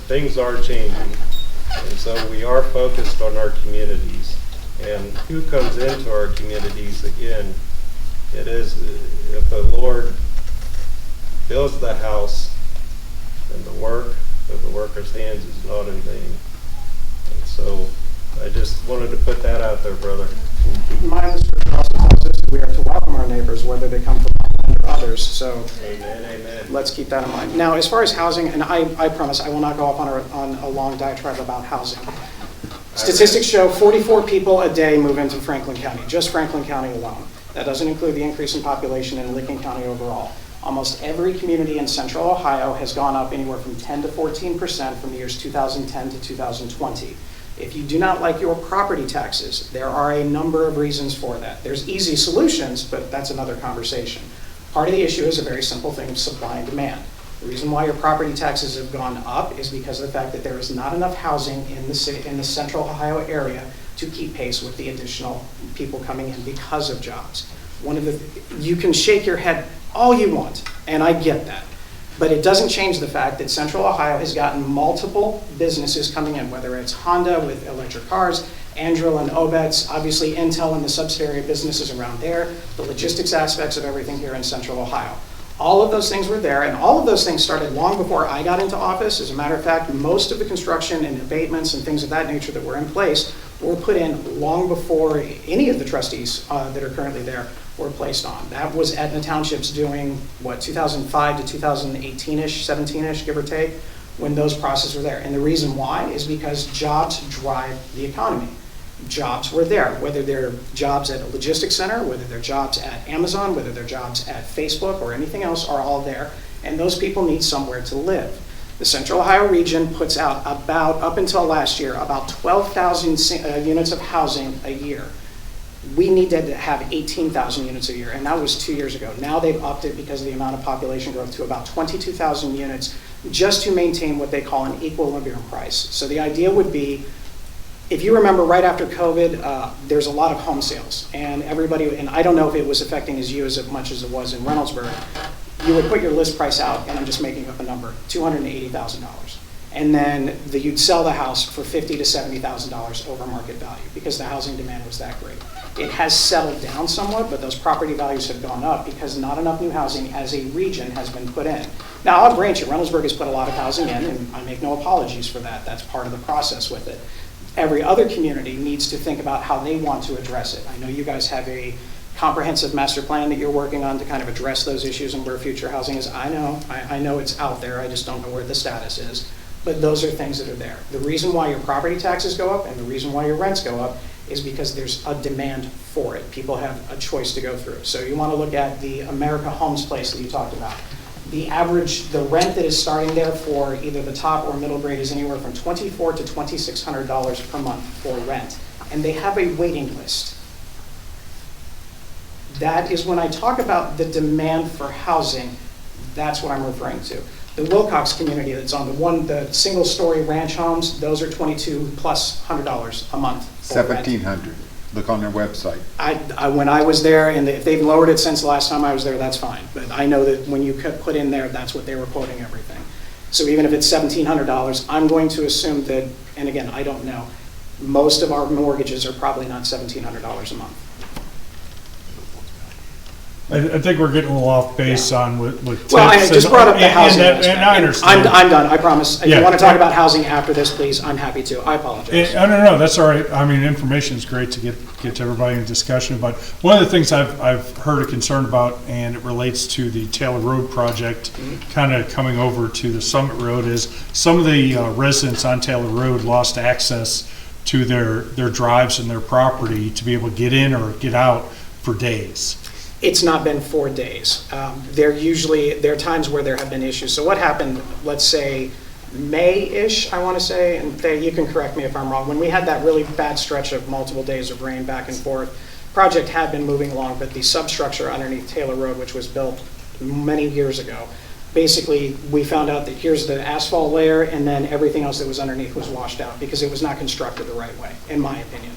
things are changing. And so we are focused on our communities. And who comes into our communities, again, it is, if the Lord builds the house, then the work of the worker's hands is not in vain. And so I just wanted to put that out there, brother. Keep in mind, the scripture also tells us that we are to welcome our neighbors, whether they come from our land or others. So amen. Let's keep that in mind. Now, as far as housing, and I promise I will not go off on a long diatribe about housing. Statistics show 44 people a day move into Franklin County, just Franklin County alone. That doesn't include the increase in population in Licking County overall. Almost every community in Central Ohio has gone up anywhere from 10 to 14% from the years 2010 to 2020. If you do not like your property taxes, there are a number of reasons for that. There's easy solutions, but that's another conversation. Part of the issue is a very simple thing of supply and demand. The reason why your property taxes have gone up is because of the fact that there is not enough housing in the city, in the Central Ohio area, to keep pace with the additional people coming in because of jobs. You can shake your head all you want, and I get that. But it doesn't change the fact that Central Ohio has gotten multiple businesses coming in, whether it's Honda with electric cars, Andrill and Obet's, obviously Intel and the subsidiary businesses around there, the logistics aspects of everything here in Central Ohio. All of those things were there, and all of those things started long before I got into office. As a matter of fact, most of the construction and abatements and things of that nature that were in place were put in long before any of the trustees that are currently there were placed on. That was Etna Township's doing, what, 2005 to 2018-ish, 17-ish, give or take, when those processes were there. And the reason why is because jobs drive the economy. Jobs were there, whether they're jobs at a logistics center, whether they're jobs at Amazon, whether they're jobs at Facebook or anything else, are all there. And those people need somewhere to live. The Central Ohio region puts out about, up until last year, about 12,000 units of housing a year. We need to have 18,000 units a year, and that was 2 years ago. Now they've upped it because of the amount of population growth to about 22,000 units just to maintain what they call an equilibrium price. So the idea would be, if you remember right after COVID, there's a lot of home sales, and everybody, and I don't know if it was affecting you as much as it was in Reynoldsburg, you would put your list price out, and I'm just making up a number, $280,000. And then you'd sell the house for $50,000 to $70,000 over market value because the housing demand was that great. It has settled down somewhat, but those property values have gone up because not enough new housing as a region has been put in. Now, I'll grant you, Reynoldsburg has put a lot of housing in, and I make no apologies for that. That's part of the process with it. Every other community needs to think about how they want to address it. I know you guys have a comprehensive master plan that you're working on to kind of address those issues and where future housing is. I know it's out there, I just don't know where the status is. But those are things that are there. The reason why your property taxes go up and the reason why your rents go up is because there's a demand for it. People have a choice to go through. So you want to look at the America Homes place that you talked about. The rent that is starting there for either the top or middle grade is anywhere from $2,400 to $2,600 per month for rent. And they have a waiting list. That is when I talk about the demand for housing, that's what I'm referring to. The Wilcox community that's on the single-story ranch homes, those are $2,200+ a month for rent. $1,700. Look on their website. When I was there, and if they've lowered it since the last time I was there, that's fine. But I know that when you put in there, that's what they were quoting everything. So even if it's $1,700, I'm going to assume that, and again, I don't know, most of our mortgages are probably not $1,700 a month. I think we're getting a little off base on with tips. Well, I just brought up the housing aspect. And I understand. I'm done, I promise. If Yeah. you want to talk about housing after this, please, I'm happy to. I apologize. No, that's all right. I mean, information is great to get to everybody in discussion, but one of the things I've heard a concern about, and it relates to the Taylor Road project, kind of coming over to the Summit Road, is some of the residents on Taylor Road lost access to their drives and their property to be able to get in or get out for days. It's not been 4 days. There are times where there have been issues. So what happened, let's say, May-ish, I want to say, and you can correct me if I'm wrong, when we had that really bad stretch of multiple days of rain back and forth, project had been moving along, but the substructure underneath Taylor Road, which was built many years ago, basically we found out that here's the asphalt layer and then everything else that was underneath was washed out because it was not constructed the right way, in my opinion.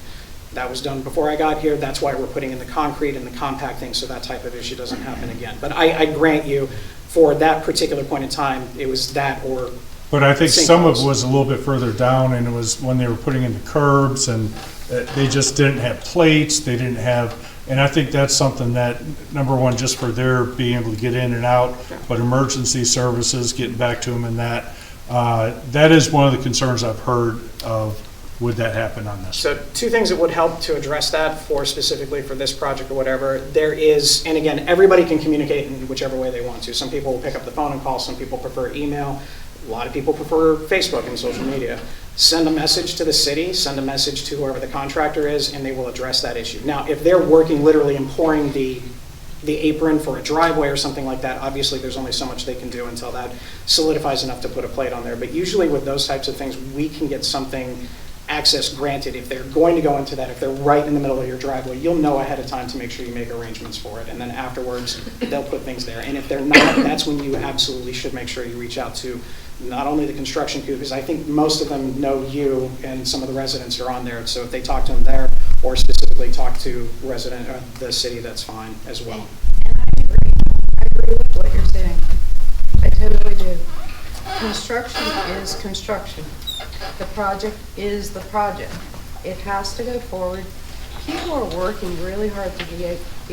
That was done before I got here. That's why we're putting in the concrete and the compacting so that type of issue doesn't happen again. But I grant you, for that particular point in time, it was that or But I think sinkholes. some of it was a little bit further down, and it was when they were putting in the curbs, and they just didn't have plates, they didn't have, and I think that's something that, number one, just for their being able to get in and out, but emergency services, getting back to them and that is one of the concerns I've heard of. Would that happen on this? So two things that would help to address that specifically for this project or whatever, there is, and again, everybody can communicate in whichever way they want to. Some people will pick up the phone and call, some people prefer email, a lot of people prefer Facebook and social media. Send a message to the city, send a message to whoever the contractor is, and they will address that issue. Now, if they're working literally and pouring the apron for a driveway or something like that, obviously there's only so much they can do until that solidifies enough to put a plate on there. But usually with those types of things, we can get something access granted. If they're going to go into that, if they're right in the middle of your driveway, you'll know ahead of time to make sure you make arrangements for it. And then afterwards, they'll put things there. And if they're not, that's when you absolutely should make sure you reach out to not only the construction crew, because I think most of them know you and some of the residents are on there. So if they talk to them there or specifically talk to the city, that's fine as well. And I agree what you're saying. I totally do. Construction is construction. The project is the project. It has to go forward. People are working really hard to be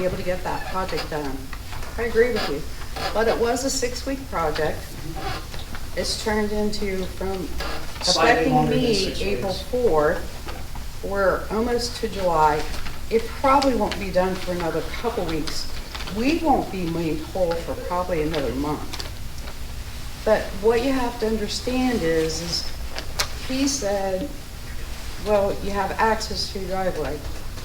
able to get that project done. I agree with you. But it was a 6-week project. It's turned into, from Slightly affecting longer than me 6 April weeks. 4th, we're almost to July. It probably won't be done for another couple weeks. We won't be made whole for probably another month. But what you have to understand is he said, well, you have access to your driveway.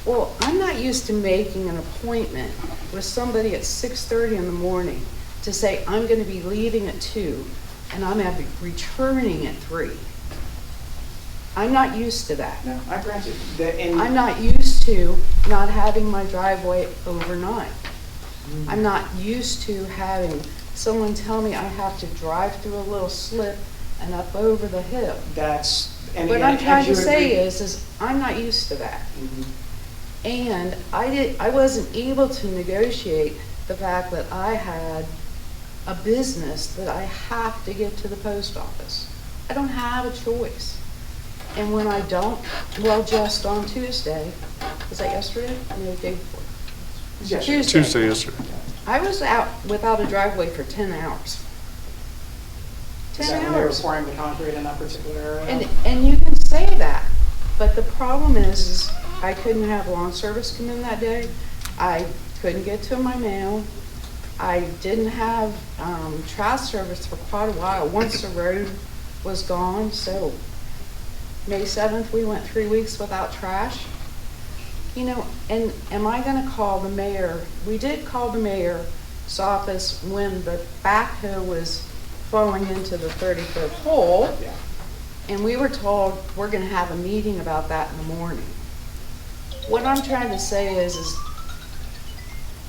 Well, I'm not used to making an appointment with somebody at 6:30 in the morning to say, I'm gonna be leaving at 2 and I'm gonna be returning at 3. I'm not used to that. No, I grant you. And I'm not used to not having my driveway overnight. I'm not used to having someone tell me I have to drive through a little slip and up over the hill. that's, and What again, I'm trying had you to say agreed- is I'm not used to that. Mhm. And I wasn't able to negotiate the fact that I had a business that I have to get to the post office. I don't have a choice. And when I don't, well, just on Tuesday, was that yesterday? No, the day before. Yes. Tuesday, yesterday. I was out without a driveway for 10 hours. Is 10 that when they were hours. pouring the concrete in that particular area? And you can say that, but the problem is I couldn't have lawn service come in that day. I couldn't get to my mail. I didn't have trash service for quite a while, once the road was gone. So May 7th, we went 3 weeks without trash. You know, and am I gonna call the mayor? We did call the mayor's office when the backhoe was falling into the 30-foot hole. Yeah. And we were told, we're gonna have a meeting about that in the morning. What I'm trying to say is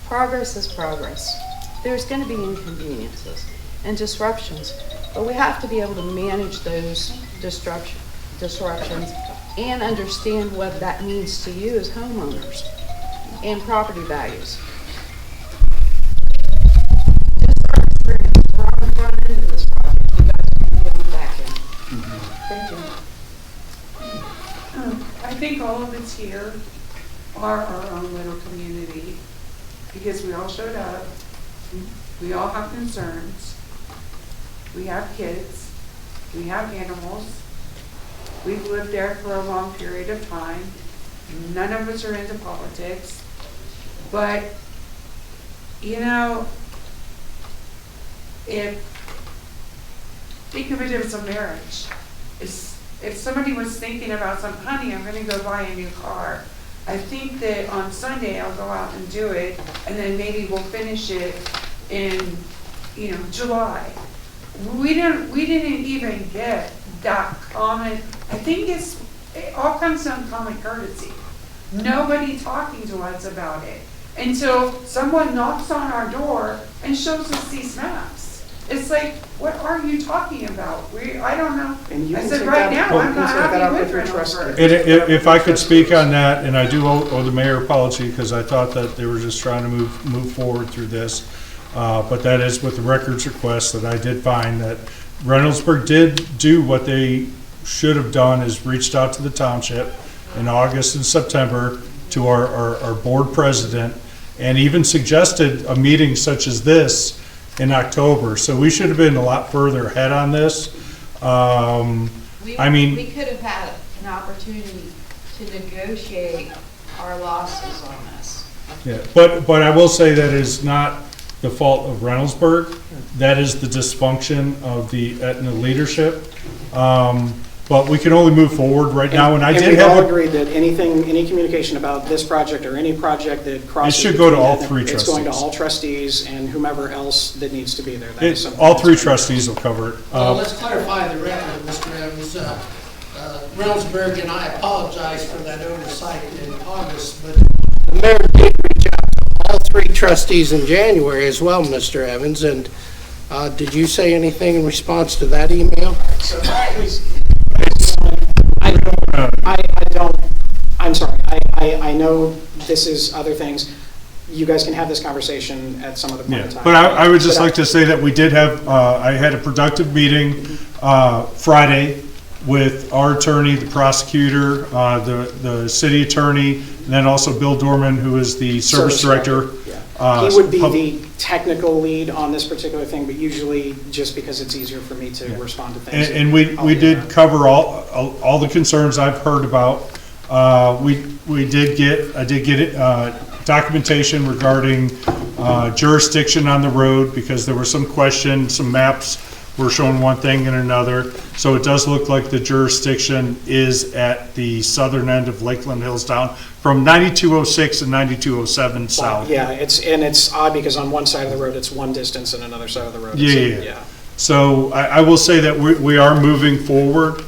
progress is progress. There's gonna be inconveniences and disruptions, but we have to be able to manage those disruptions and understand what that means to you as homeowners and property values. Just our experience, we're on the front end of this project, you guys can be on the back end. Thank you. I think all of us here are our own little community because we all showed up. We all have concerns. We have kids. We have animals. We've lived there for a long period of time. None of us are into politics. But, you know, think of it as a marriage. If somebody was thinking about some, honey, I'm gonna go buy a new car. I think that on Sunday I'll go out and do it, and then maybe we'll finish it in, you know, July. We didn't even get that common, I think it all comes down to common courtesy. Nobody talking to us about it until someone knocks on our door and shows us these maps. It's like, what are you talking about? I don't know. And you I can said, take right that- now, you I'm can not take that happy up with your trustee. Reynoldsburg. And if I could speak on that, and I do owe the mayor apology because I thought that they were just trying to move forward through this. But that is with the records request that I did find that Reynoldsburg did do what they should have done, is reached out to the township in August and September to our board president, and even suggested a meeting such as this in October. So we should have been a lot further ahead on this. I mean, We could have had an opportunity to negotiate our losses on this. yeah, but I will say that is not the fault of Reynoldsburg. That is the dysfunction of the Etna leadership. But we can only move forward right now, and I did we all have, agreed that any communication about this project or any project that crosses. should go to all between three It's going to trustees. all trustees and whomever else that needs to be there. That is something all that's three very- trustees will cover it. Well, let's clarify the record, Mr. Evans. Reynoldsburg and I apologize for that oversight in August, but the mayor did reach out to all three trustees in January as well, Mr. Evans, and did you say anything in response to that email? So, please. I don't, I'm sorry, I know this is other things. you guys can have this conversation at some other point in time. But I would just like to say that we did have, I had a productive meeting Friday with our attorney, the prosecutor, the city attorney, and then also Bill Dorman, who is the service director. Yeah. He would be the technical lead on this particular thing, but usually, just because it's easier for me to respond to things. And we did cover all the concerns I've heard about. I did get it, documentation regarding jurisdiction on the road, because there was some question, some maps were showing one thing and another. So it does look like the jurisdiction is at the southern end of Lakeland Hills Town from 9206 and 9207 south. Yeah, it's odd because on one side of the road, it's one distance, and another side of the road, Yeah. So I will say that we are moving forward,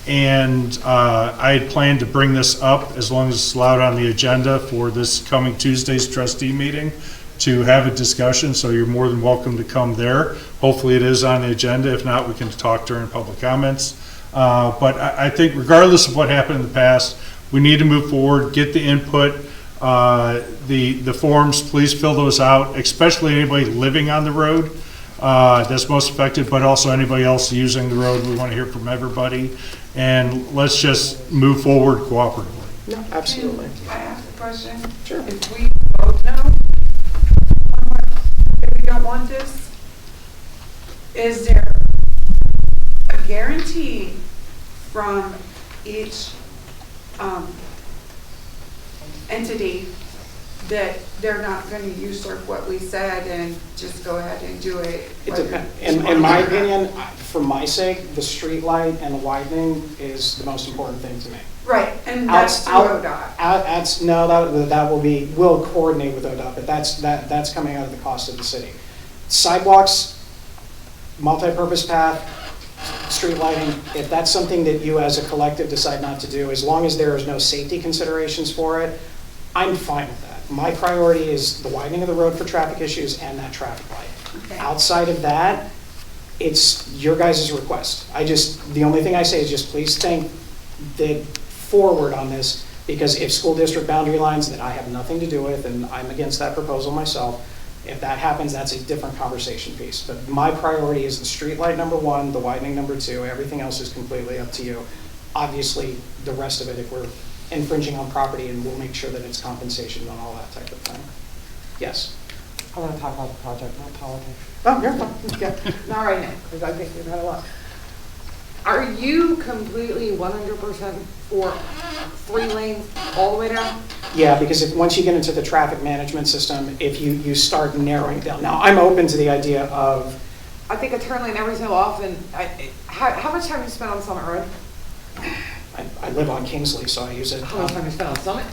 and I had planned to bring this up as long as it's allowed on the agenda for this coming Tuesday's trustee meeting to have a discussion, so you're more than welcome to come there. Hopefully it is on the agenda. If not, we can talk during public comments. But I think regardless of what happened in the past, we need to move forward, get the input, the forms, please fill those out, especially anybody living on the road that's most affected, but also anybody else using the road. We want to hear from everybody, and let's just move forward cooperatively. No, absolutely. Can I ask a question? Sure. If we vote no, if we don't want this, is there a guarantee from each entity that they're not going to usurp what we said and just go ahead and do it? It depends. In my opinion, for my sake, the street light and the widening is the most important thing to me. Right, and that's through ODOT. No, that we'll coordinate with ODOT, but that's coming out of the cost of the city. Sidewalks, multi-purpose path, street lighting, if that's something that you as a collective decide not to do, as long as there is no safety considerations for it, I'm fine with that. My priority is the widening of the road for traffic issues and that traffic light. Okay. Outside of that, it's your guys' request. The only thing I say is just please think that forward on this, because if school district boundary lines that I have nothing to do with, and I'm against that proposal myself, if that happens, that's a different conversation piece. But my priority is the street light number one, the widening number two, everything else is completely up to you. Obviously, the rest of it, if we're infringing on property, and we'll make sure that it's compensation on all that type of thing. Yes? I want to talk about the project, not politics. Oh, you're fine. Yeah. Not right now, because I think we've had a lot. Are you completely 100% for 3 lanes all the way down? Yeah, because once you get into the traffic management system, if you start narrowing down. Now, I'm open to the idea of. I think a turn lane every so often. How much time do you spend on Summit Road? I live on Kingsley, so I use it. How much time do you spend on Summit?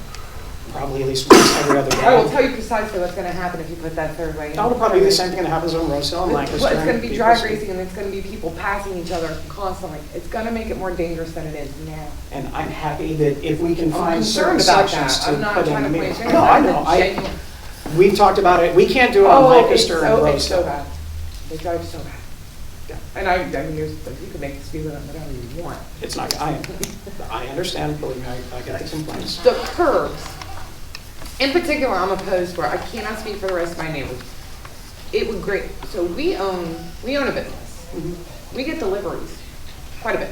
Probably at least once every other day. I will tell you precisely what's going to happen if you put that third lane in. It'll probably be the same thing that happens on Rose Hill and Lancaster. Well, it's going to be drag racing, and it's going to be people passing each other constantly. It's going to make it more dangerous than it is now. And I'm happy that if we can find certain concerned about sections that. to I'm not put in trying the to meeting. point No, I know. We've talked about it. We can't do it on Lancaster and Rose it's so Hill. bad. They drive so bad. Yeah. And I mean, you could make the speed limit whatever you want. It's not, I understand, believe me, I get the complaints. The curbs, in particular, I'm opposed for. I cannot speak for the rest of my neighbors. It would great. So we own a business. We get deliveries, quite a bit.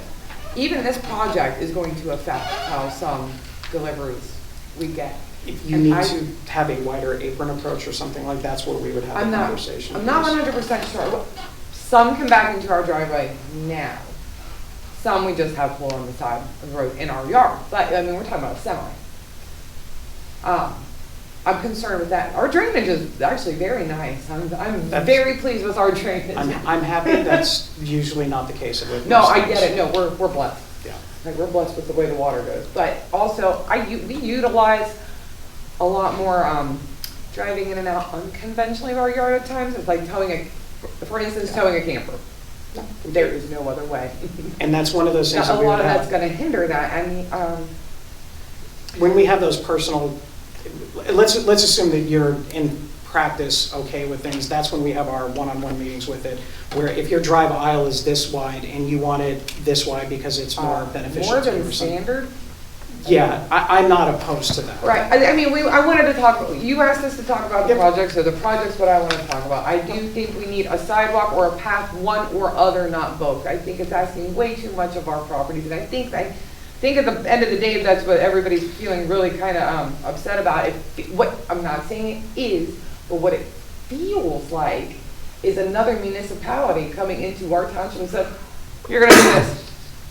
Even this project is going to affect how some deliveries we get. If you need to have a wider apron approach or something like that's where we would have a conversation. I'm not 100% sure. Some come back into our driveway now. Some we just have pulled on the side of the road in our yard. But I mean, we're talking about a semi. I'm concerned with that. Our drainage is actually very nice. I'm very pleased with our drainage. I'm happy. That's usually not the case with No, most I things. get it. No, we're blessed. Yeah. Like, we're blessed with the way the water goes. But also, we utilize a lot more driving in and out unconventionally of our yard at times. It's like towing a camper. There is no other way. And that's one of those things. Now, that a we lot would of have. that's going to hinder that. I mean, When we have those personal, let's assume that you're in practice okay with things. That's when we have our one-on-one meetings with it, where if your drive aisle is this wide and you want it this wide because it's more beneficial more to you than or something. standard. Yeah, I'm not opposed to that. Right, I mean, I wanted to talk, you asked us to talk about the project, so the project's what I want to talk about. I do think we need a sidewalk or a path, one or other, not both. I think it's asking way too much of our properties, and I think at the end of the day, that's what everybody's feeling really kind of upset about. What, I'm not saying it is, but what it feels like is another municipality coming into our township and said, you're gonna do this.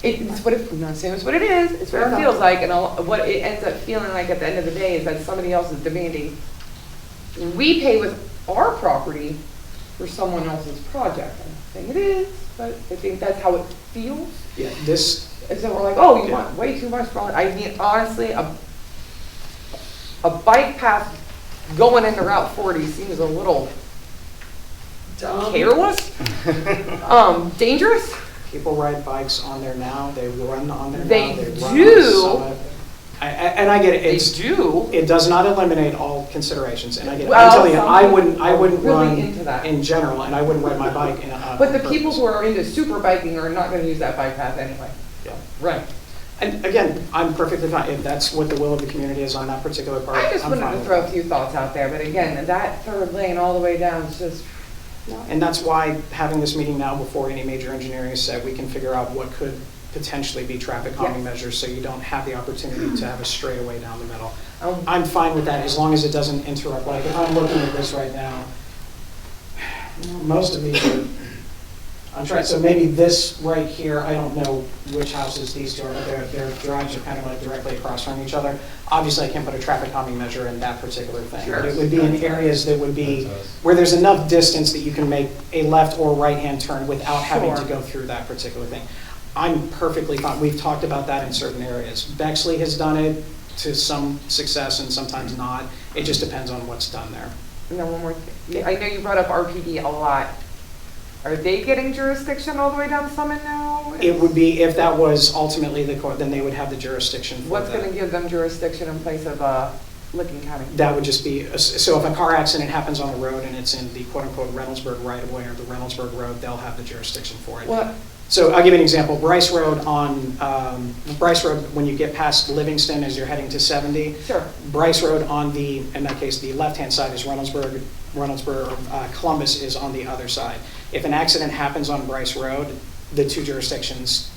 It's what it, I'm not saying it's what it is, it's what it feels like, and what it ends up feeling like at the end of the day is that somebody else is demanding. We pay with our property for someone else's project. I'm not saying it is, but I think that's how it feels. Yeah, And so we're like, oh, you want way too much from it. I mean, honestly, a bike path going into Route 40 seems a little careless, dangerous. People ride bikes on there now, they run on there now. They run do. on the summit. And I get it. They do. It does not eliminate all considerations, and I get it. Well, I'm telling you, some I wouldn't people are run really into that. in general, and I wouldn't ride my bike in But the people who are into super biking are not going to use that bike path anyway. Yeah. Right. And again, I'm perfectly fine, if that's what the will of the community is on that particular part, I just I'm wanted fine to with throw that. a few thoughts out there, but again, that third lane all the way down is just, And that's why having this meeting now before any major engineering is said, we can figure out what could potentially be traffic calming measures, so you don't have the opportunity to have a straightaway down the middle. I'm fine with that, as long as it doesn't interrupt. Like, if I'm looking at this right now, most of these are, I'm trying, so maybe this right here, I don't know which houses these two are, but their drives are kind of like directly across from each other. Obviously, I can't put a traffic calming measure in that particular thing, but it would be in areas that would be, where there's enough distance that you can make a left or right-hand turn without having to go through that particular thing. I'm perfectly fine. We've talked about that in certain areas. Bexley has done it to some success and sometimes not. It just depends on what's done there. and then one more thing. I know you brought up RPD a lot. Are they getting jurisdiction all the way down Summit now? It would be, if that was ultimately the court, then they would have the jurisdiction for What's that. going to give them jurisdiction in place of Licking County? That would just be, so if a car accident happens on the road and it's in the quote-unquote Reynoldsburg right-of-way or the Reynoldsburg Road, they'll have the jurisdiction for it. What? So I'll give you an example. Bryce Road, when you get past Livingston as you're heading to 70. Sure. Bryce Road on the, in that case, the left-hand side is Reynoldsburg, Columbus is on the other side. If an accident happens on Bryce Road, the two jurisdictions,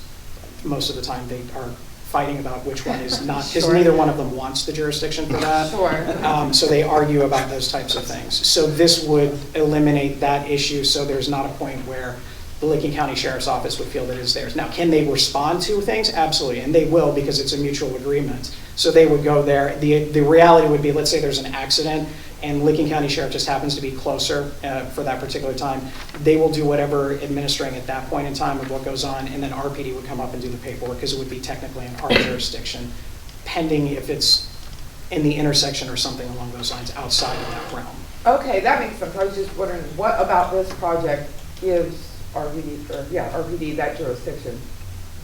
most of the time, they are fighting about which one is not, because neither one of them wants the jurisdiction for that. Sure. So they argue about those types of things. So this would eliminate that issue, so there's not a point where the Licking County Sheriff's Office would feel that it's theirs. Now, can they respond to things? Absolutely, and they will, because it's a mutual agreement. So they would go there. The reality would be, let's say there's an accident, and Licking County Sheriff just happens to be closer for that particular time. They will do whatever administering at that point in time of what goes on, and then RPD would come up and do the paperwork, because it would be technically in our jurisdiction, pending if it's in the intersection or something along those lines outside of that realm. Okay, that makes sense. I was just wondering, what about this project gives RPD that jurisdiction?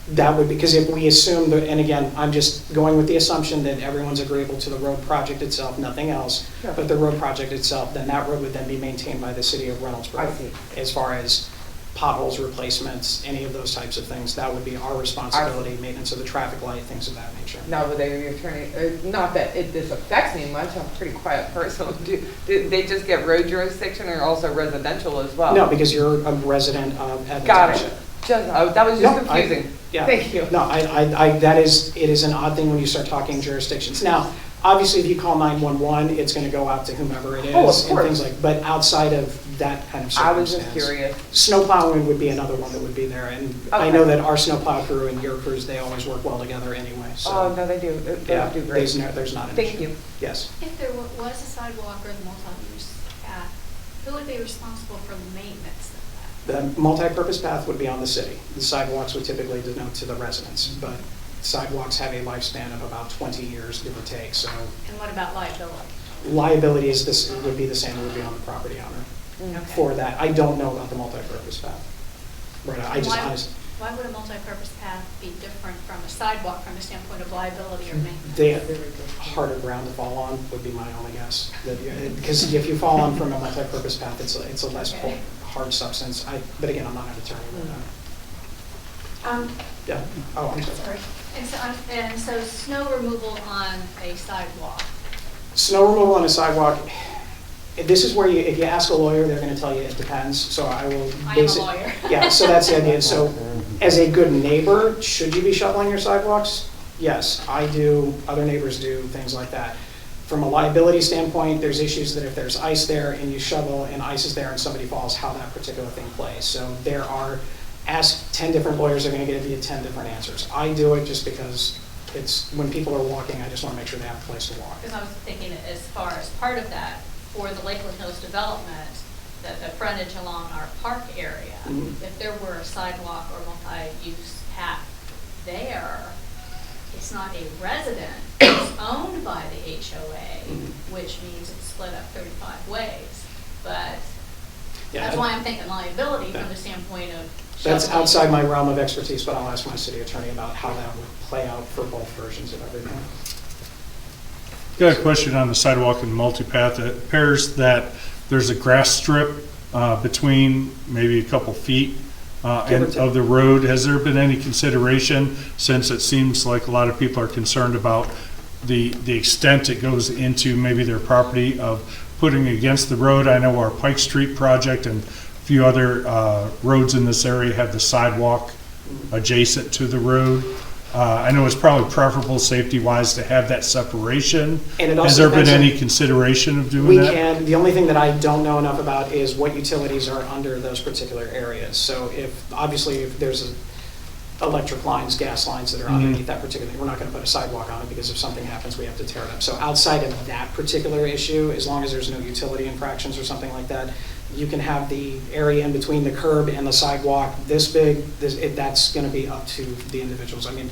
That would, because if we assume that, and again, I'm just going with the assumption that everyone's agreeable to the road project itself, nothing else, Sure. but the road project itself, then that road would then be maintained by the city of Reynoldsburg. I see. As far as potholes, replacements, any of those types of things, that would be our responsibility, maintenance of the traffic light, things of that nature. Now, would they be turning, not that this affects me much, I'm a pretty quiet person. Do they just get road jurisdiction or also residential as well? No, because you're a resident of Etna Got Township. it. That was just confusing. Yeah. Thank you. No, it is an odd thing when you start talking jurisdictions. Now, obviously, if you call 911, it's going to go out to whomever it is. Oh, of and things course. but outside of that kind of I circumstance. was just curious. Snow plowing would be another one that would be there, and I Okay. know that our snow plow crew and your crews, they always work well together anyway, so. Oh, no, they do. They Yeah, do great. there's not an Thank issue. you. Yes. If there was a sidewalk or the multi-use path, who would be responsible for the maintenance of that? The multi-purpose path would be on the city. The sidewalks would typically denote to the residents, but sidewalks have a lifespan of about 20 years, give or take, so. And what about liability? Liability is this, would be the same, it would be on the property owner Okay. for that. I don't know about the multi-purpose path. Right, I just honestly. Why would a multi-purpose path be different from a sidewalk from a standpoint of liability or maintenance? They have harder ground to fall on, would be my only guess. Because if you fall on from a multi-purpose path, it's a less hard substance. But again, I'm not an attorney. Yeah. Oh, I'm sorry. And so snow removal on a sidewalk. Snow removal on a sidewalk, this is where you, if you ask a lawyer, they're gonna tell you it depends, so I will. I am a lawyer. Yeah, so that's the idea. So as a good neighbor, should you be shoveling your sidewalks? Yes, I do, other neighbors do, things like that. From a liability standpoint, there's issues that if there's ice there and you shovel and ice is there and somebody falls, how that particular thing plays. So there are, ask 10 different lawyers, they're gonna give you 10 different answers. I do it just because it's, when people are walking, I just wanna make sure they have a place to walk. Because I was thinking as far as part of that, for the Lakeland Hills development, the frontage along our park area, if there were a sidewalk or multi-use path there, it's not a resident, it's owned by the HOA, which means it's split up 35 ways. But that's why I'm thinking liability from the standpoint of That's shoveling. outside my realm of expertise, but I'll ask my city attorney about how that would play out for both versions of everything. Got a question on the sidewalk and multipath. It appears that there's a grass strip between maybe a couple feet of the road. Has there been any consideration, since it seems like a lot of people are concerned about the extent it goes into maybe their property, of putting against the road? I know our Pike Street project and a few other roads in this area have the sidewalk adjacent to the road. I know it's probably preferable safety-wise to have that separation. And it also Has there been depends on- any consideration of doing We that? can, the only thing that I don't know enough about is what utilities are under those particular areas. So obviously, if there's electric lines, gas lines that are underneath that particular, we're not gonna put a sidewalk on it, because if something happens, we have to tear it up. So outside of that particular issue, as long as there's no utility infractions or something like that, you can have the area in between the curb and the sidewalk this big, that's gonna be up to the individuals. I mean,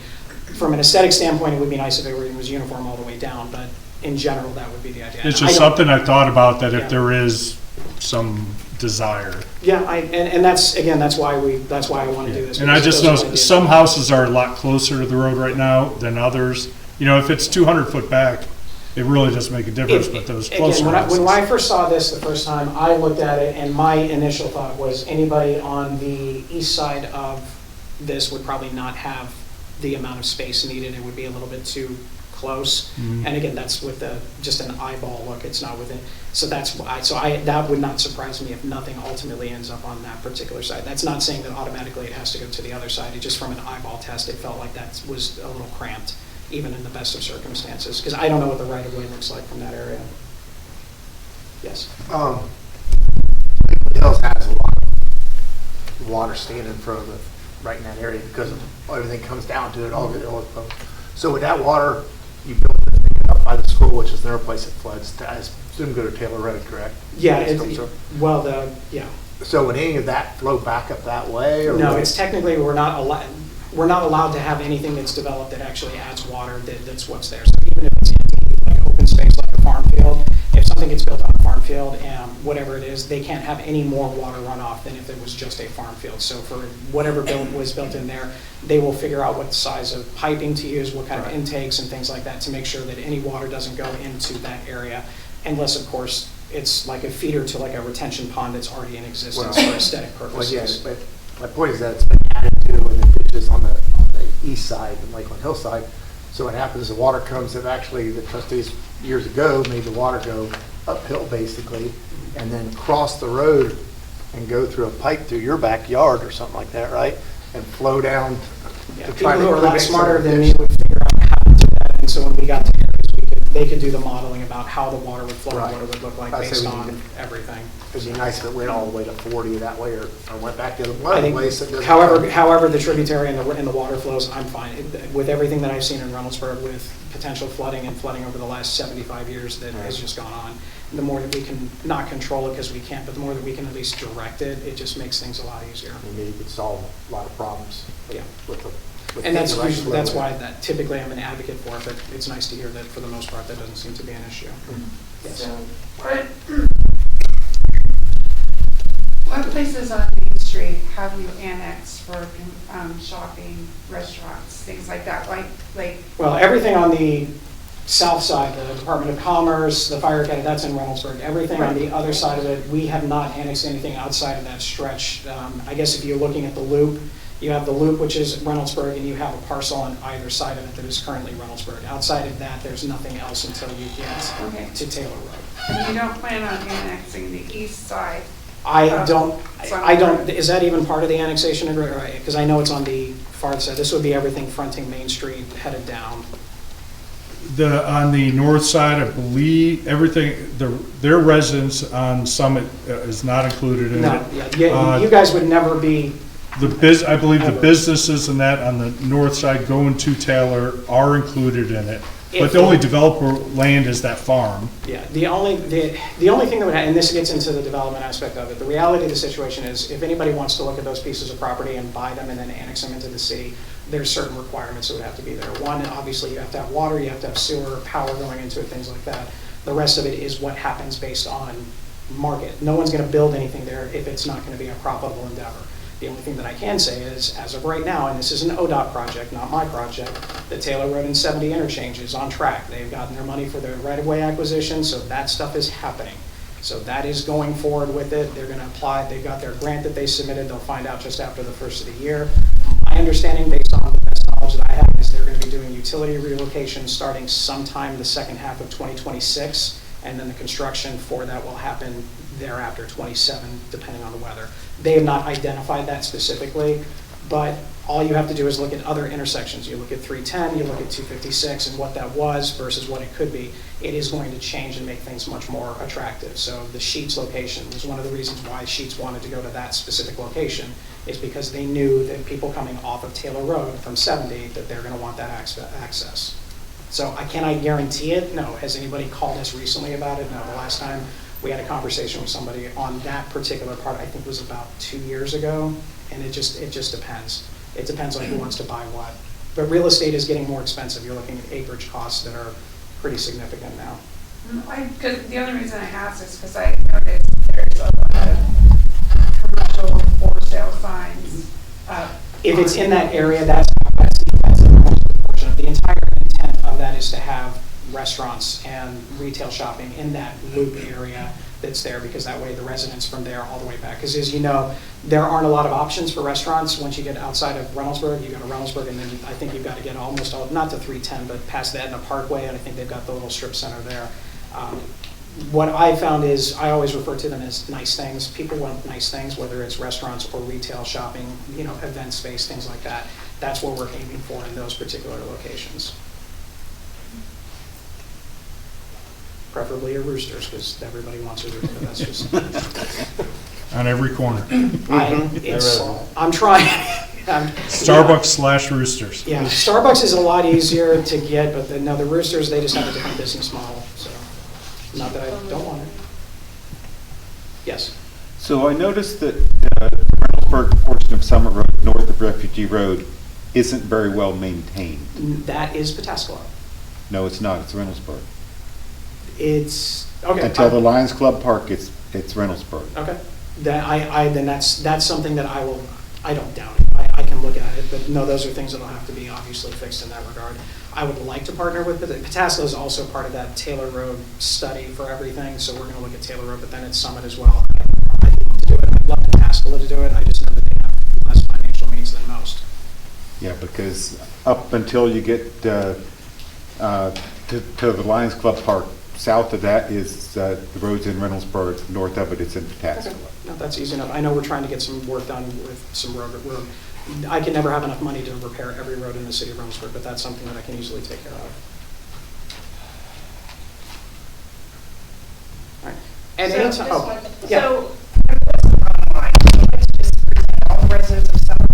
from an aesthetic standpoint, it would be nice if everything was uniform all the way down, but in general, that would be the idea. It's just something I thought about, that Yeah. if there is some desire. Yeah, and that's, again, that's why I want to do this. And I because just those know ideas- some houses are a lot closer to the road right now than others. You know, if it's 200 foot back, it really doesn't make a difference, but those closer Again, houses. when I first saw this the first time, I looked at it, and my initial thought was anybody on the east side of this would probably not have the amount of space needed. It would be a little bit too close. And again, that's with just an eyeball look, it's not within. So that's why, that would not surprise me if nothing ultimately ends up on that particular side. That's not saying that automatically it has to go to the other side. It just, from an eyeball test, it felt like that was a little cramped, even in the best of circumstances, because I don't know what the right-of-way looks like from that area. Yes. Hills has a lot of water standing in front of it right in that area, because of everything comes down to it. So with that water, you built it up by the school, which is their place that floods, I assume go to Taylor Road, correct? Yeah, Yeah. So would any of that flow back up that way? Or No, it's technically, we're not allowed to have anything that's developed that actually adds water, that's what's there. So even if it's like open space like a farm field, if something gets built on a farm field, and whatever it is, they can't have any more water runoff than if it was just a farm field. So for whatever was built in there, they will figure out what size of piping to use, what kind of intakes and things like that, to make sure that any water doesn't go into that area, unless, of course, it's like a feeder to like a retention pond that's already in existence for aesthetic purposes. Well, yeah, but my point is that it's been added to in the ditches on the east side and Lakeland Hillside. So what happens is the water comes, and actually the trustees years ago made the water go uphill basically, and then cross the road and go through a pipe through your backyard or something like that, right? And flow down Yeah, to people try to who are a lot eliminate smarter some of than the me would figure out how to do that, and so when we got to areas, they could do the modeling about how the water would flow, and what it would look like I say based we on need everything. It'd be nice if it went all the way to 40 that way, or went back the I other think, way. So it doesn't- however the tributary and the water flows, I'm fine. With everything that I've seen in Reynoldsburg with potential flooding over the last 75 years that has just gone on, the more that we can not control it because we can't, but the more that we can at least direct it, it just makes things a lot easier. Maybe you could solve a lot of problems with the. And that's why that typically I'm an advocate for it, but it's nice to hear that for the most part that doesn't seem to be an issue. Yes. What places on Main Street have you annexed for shopping, restaurants, things like that? Like Well, everything on the south side, the Department of Commerce, the Fire Academy, that's in Reynoldsburg. Everything on the other side of it, we have not annexed anything outside of that stretch. I guess if you're looking at the loop, You have the loop, which is Reynoldsburg, and you have a parcel on either side of it that is currently Reynoldsburg. Outside of that, there's nothing else until you Okay. get to Taylor Road. And you don't plan on annexing the east side? I of don't, Sunbird? is that even part of the annexation agreement? Because I know it's on the far side. This would be everything fronting Main Street headed down. On the north side, I believe, everything, their residence on Summit is not included in No, it. yeah, you guys would never be, I believe the Ever. businesses and that on the north side going to Taylor are included in it. But If- the only developer land is that farm. yeah, the only thing that would, and this gets into the development aspect of it, the reality of the situation is, if anybody wants to look at those pieces of property and buy them and then annex them into the city, there's certain requirements that would have to be there. One, obviously, you have to have water, you have to have sewer, power going into it, things like that. The rest of it is what happens based on market. No one's gonna build anything there if it's not gonna be a profitable endeavor. The only thing that I can say is, as of right now, and this is an ODOT project, not my project, the Taylor Road and 70 interchange is on track. They've gotten their money for their right-of-way acquisition, so that stuff is happening. So that is going forward with it. They're gonna apply, they've got their grant that they submitted, they'll find out just after the first of the year. My understanding, based on the best knowledge that I have, is they're gonna be doing utility relocation starting sometime the second half of 2026, and then the construction for that will happen thereafter, 27, depending on the weather. They have not identified that specifically, but all you have to do is look at other intersections. You look at 310, you look at 256, and what that was versus what it could be. It is going to change and make things much more attractive. So the Sheets location was one of the reasons why Sheets wanted to go to that specific location, is because they knew that people coming off of Taylor Road from 70, that they're going to want that access. So can I guarantee it? No. Has anybody called us recently about it? No. The last time we had a conversation with somebody on that particular part, I think was about 2 years ago, and it just depends. It depends on who wants to buy what. But real estate is getting more expensive. You're looking at acreage costs that are pretty significant now. Because the only reason I asked is because I noticed there's a lot of commercial for sale signs up. If it's in that area, that's the most portion of the entire intent of that is to have restaurants and retail shopping in that loop area that's there, because that way the residents from there all the way back. Because as you know, there aren't a lot of options for restaurants once you get outside of Reynoldsburg. You go to Reynoldsburg, and then I think you've got to get almost all, not to 310, but past the Etna Parkway, and I think they've got the little strip center there. What I found is, I always refer to them as nice things. People want nice things, whether it's restaurants or retail shopping, event space, things like that. That's what we're aiming for in those particular locations. Preferably a Roosters, because everybody wants a Rooster. That's just On every corner. I'm trying. Starbucks / Roosters. Yeah, Starbucks is a lot easier to get, but the Roosters, they just have a different business model. So, not that I don't want it. Yes. So I noticed that the Reynoldsburg portion of Summit Road, north of Refugee Road, isn't very well maintained. That is Pataskala. No, it's not. It's Reynoldsburg. It's okay. Until the Lions Club Park, it's Reynoldsburg. Okay. Then that's something that I don't doubt it. I can look at it, but no, those are things that'll have to be obviously fixed in that regard. I would like to partner with Pataskala is also part of that Taylor Road study for everything, so we're going to look at Taylor Road, but then it's Summit as well. I'd love to do it. I'd love Pataskala to do it. I just know that they have less financial means than most. Yeah, because up until you get to the Lions Club Park, south of that is the roads in Reynoldsburg. North of it, it's in Pataskala. No, that's easy enough. I know we're trying to get some work done with some road. I can never have enough money to repair every road in the city of Reynoldsburg, but that's something that I can easily take care of. All right. And So, anytime, yeah. So, what's the bottom line? Let's just pretend all the residents of Summer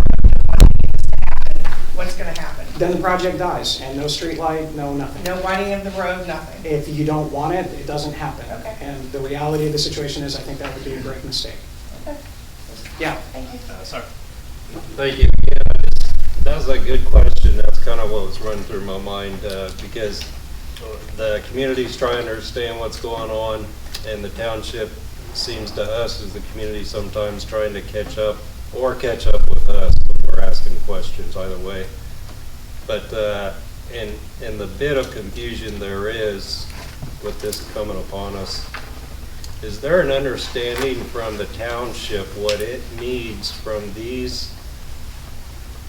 want this to happen. What's going to happen? Then the project dies, and no street light, no nothing. No widening of the road, nothing. If you don't want it, it doesn't happen. Okay. And the reality of the situation is, I think that would be a great mistake. Okay. Yeah. Thank you. Sorry. Thank you. Yeah, that was a good question. That's kind of what was running through my mind, because the community's trying to understand what's going on, and the township seems to us as the community sometimes trying to catch up with us when we're asking questions, either way. But in the bit of confusion there is with this coming upon us, is there an understanding from the township what it needs from these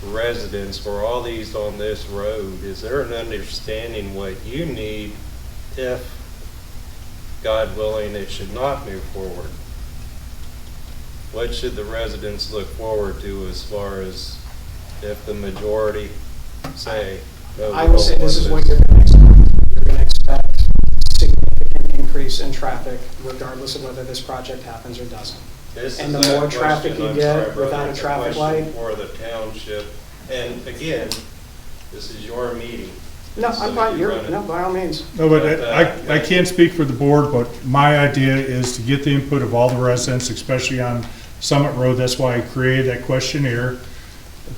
residents for all these on this road, is there an understanding what you need if, God willing, it should not move forward? What should the residents look forward to as far as if the majority say, no, we I will don't say want this is what this? you're going to expect. You're going to expect significant increase in traffic regardless of whether this project happens or doesn't. This And is the that more traffic question. you I'm get sorry, brother, without a it's traffic question light. For the township, and again, this is your meeting. No, So I'm fine, you you're, run it. no, by all means. No, but But, I can't speak for the board, but my idea is to get the input of all the residents, especially on Summit Road. That's why I created that questionnaire.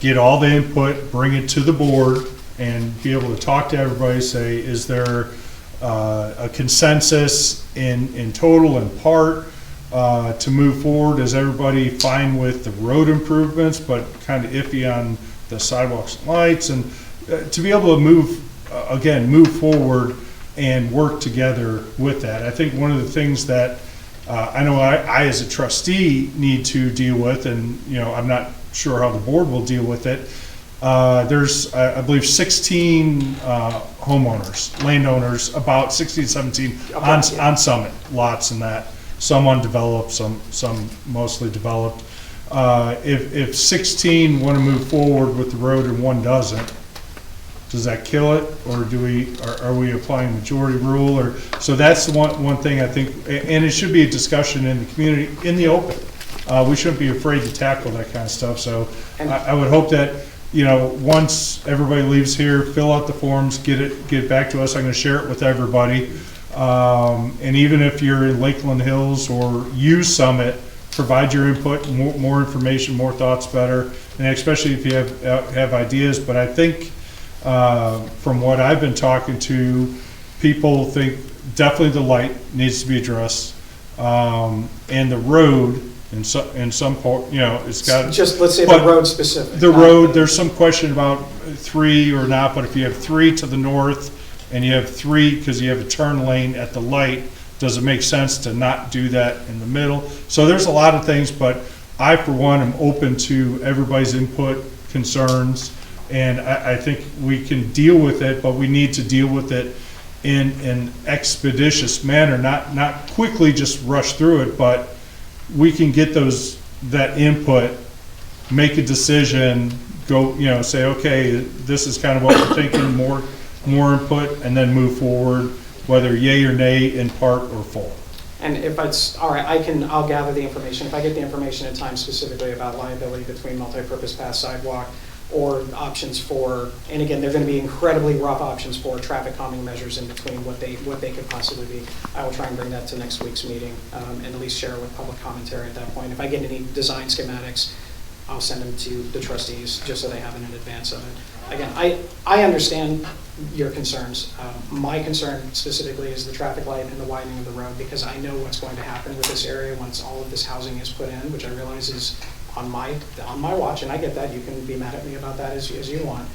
Get all the input, bring it to the board, and be able to talk to everybody, say, is there a consensus in total and part to move forward? Is everybody fine with the road improvements, but kind of iffy on the sidewalks and lights? And to be able to move forward and work together with that. I think one of the things that I know I as a trustee need to deal with, and I'm not sure how the board will deal with it. There's, I believe, 16 homeowners, landowners, about 16, 17 on Summit lots and that. Some undeveloped, some mostly developed. If 16 want to move forward with the road and one doesn't, does that kill it, or are we applying majority rule? Or so that's the one thing I think, and it should be a discussion in the community, in the open. We shouldn't be afraid to tackle that kind of stuff. So I would hope that once everybody leaves here, fill out the forms, get it back to us. I'm going to share it with everybody. And even if you're in Lakeland Hills or use Summit, provide your input, more information, more thoughts, better, and especially if you have ideas. But I think from what I've been talking to, people think definitely the light needs to be addressed, and the road in some part, it's got Just, let's say the road specific. The road, there's some question about 3 or not, but if you have 3 to the north and you have 3 because you have a turn lane at the light, does it make sense to not do that in the middle? So there's a lot of things, but I, for one, am open to everybody's input, concerns, and I think we can deal with it, but we need to deal with it in an expeditious manner, not quickly just rush through it, but we can get that input, make a decision, go, say, okay, this is kind of what we're thinking, more input, and then move forward, whether yay or nay, in part or full. And if it's, all right, I'll gather the information. If I get the information in time specifically about liability between multi-purpose path sidewalk or options for, and again, they're going to be incredibly rough options for traffic calming measures in between what they could possibly be. I will try and bring that to next week's meeting and at least share it with public commentary at that point. If I get any design schematics, I'll send them to the trustees just so they have it in advance of it. Again, I understand your concerns. My concern specifically is the traffic light and the widening of the road, because I know what's going to happen with this area once all of this housing is put in, which I realize is on my watch, and I get that. You can be mad at me about that as you want.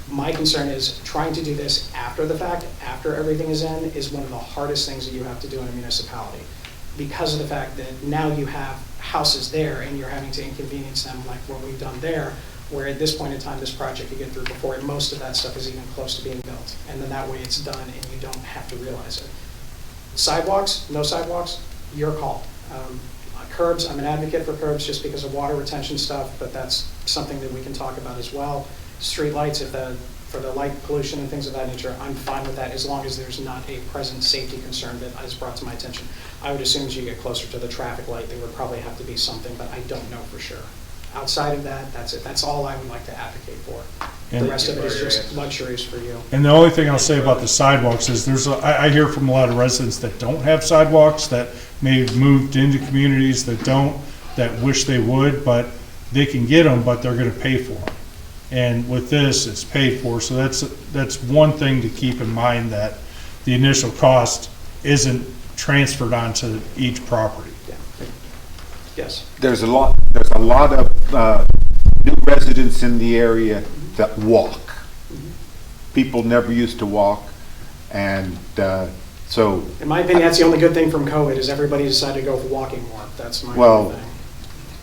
My concern is trying to do this after the fact, after everything is in, is one of the hardest things that you have to do in a municipality, because of the fact that now you have houses there and you're having to inconvenience them like what we've done there, where at this point in time this project could get through before most of that stuff is even close to being built, and then that way it's done and you don't have to realize it. Sidewalks, no sidewalks, your call. Curbs, I'm an advocate for curbs just because of water retention stuff, but that's something that we can talk about as well. Street lights, for the light pollution and things of that nature, I'm fine with that as long as there's not a present safety concern that is brought to my attention. I would assume as you get closer to the traffic light, there would probably have to be something, but I don't know for sure. Outside of that, that's it. That's all I would like to advocate for. The rest of it is just luxuries for you. And the only thing I'll say about the sidewalks is I hear from a lot of residents that don't have sidewalks, that may have moved into communities that wish they would, but they can get them, but they're going to pay for them. And with this, it's paid for. So that's one thing to keep in mind, that the initial cost isn't transferred onto each property. Yeah. Yes. There's a lot of new residents in the area that walk. People never used to walk, and so. In my opinion, that's the only good thing from COVID is everybody decided to go for walking more. That's my thing.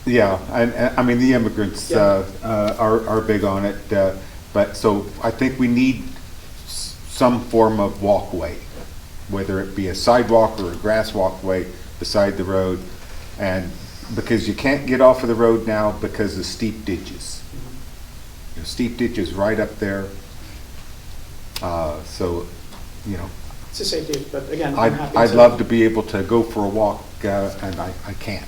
Yeah, and I mean, the immigrants Yeah. are big on it, but so I think we need some form of walkway, whether it be a sidewalk or a grass walkway beside the road, and because you can't get off of the road now because of steep ditches. You know, steep ditches right up there. So, you know, It's a safety, but again, I'm happy to. I'd love to be able to go for a walk, and I can't.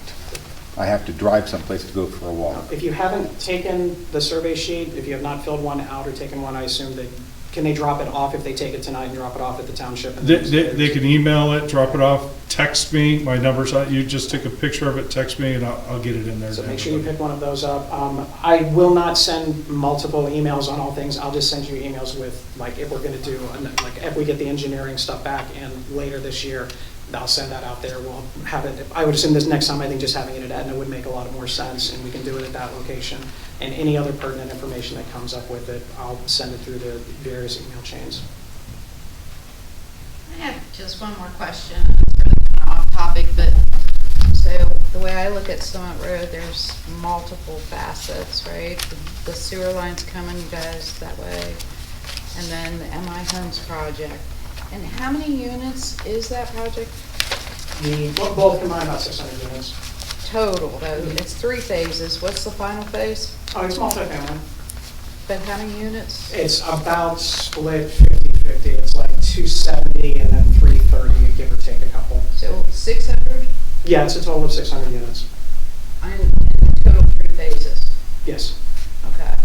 I have to drive someplace to go for a walk. If you haven't taken the survey sheet, if you have not filled one out or taken one, I assume that, can they drop it off if they take it tonight and drop it off at the township? They can email it, drop it off, text me, my number's on, you just take a picture of it, text me, and I'll get it in there. So to make sure you everybody. pick one of those up. I will not send multiple emails on all things. I'll just send you emails with, like, if we're gonna do, like, if we get the engineering stuff back in later this year, I'll send that out there. We'll have it, I would assume this next time, I think just having it at Etna would make a lot more sense, and we can do it at that location. And any other pertinent information that comes up with it, I'll send it through the various email chains. I have just one more question. It's really kind of off topic, but so the way I look at Summit Road, there's multiple facets, right? The sewer line's coming, you guys, that way, and then the MI Homes project. And how many units is that project Both combined about 600 units. total, though? It's 3 phases. What's the final phase? Oh, it's multifamily. But how many units? It's about split 50-50. It's like 270 and then 330, give or take a couple. So 600? Yeah, it's a total of 600 units. And total 3 phases. Yes, Okay.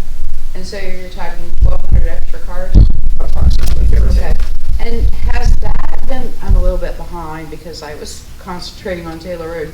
And so you're talking 1,200 extra cars? approximately, give or Okay. take. And has that been, I'm a little bit behind because I was concentrating on Taylor Road,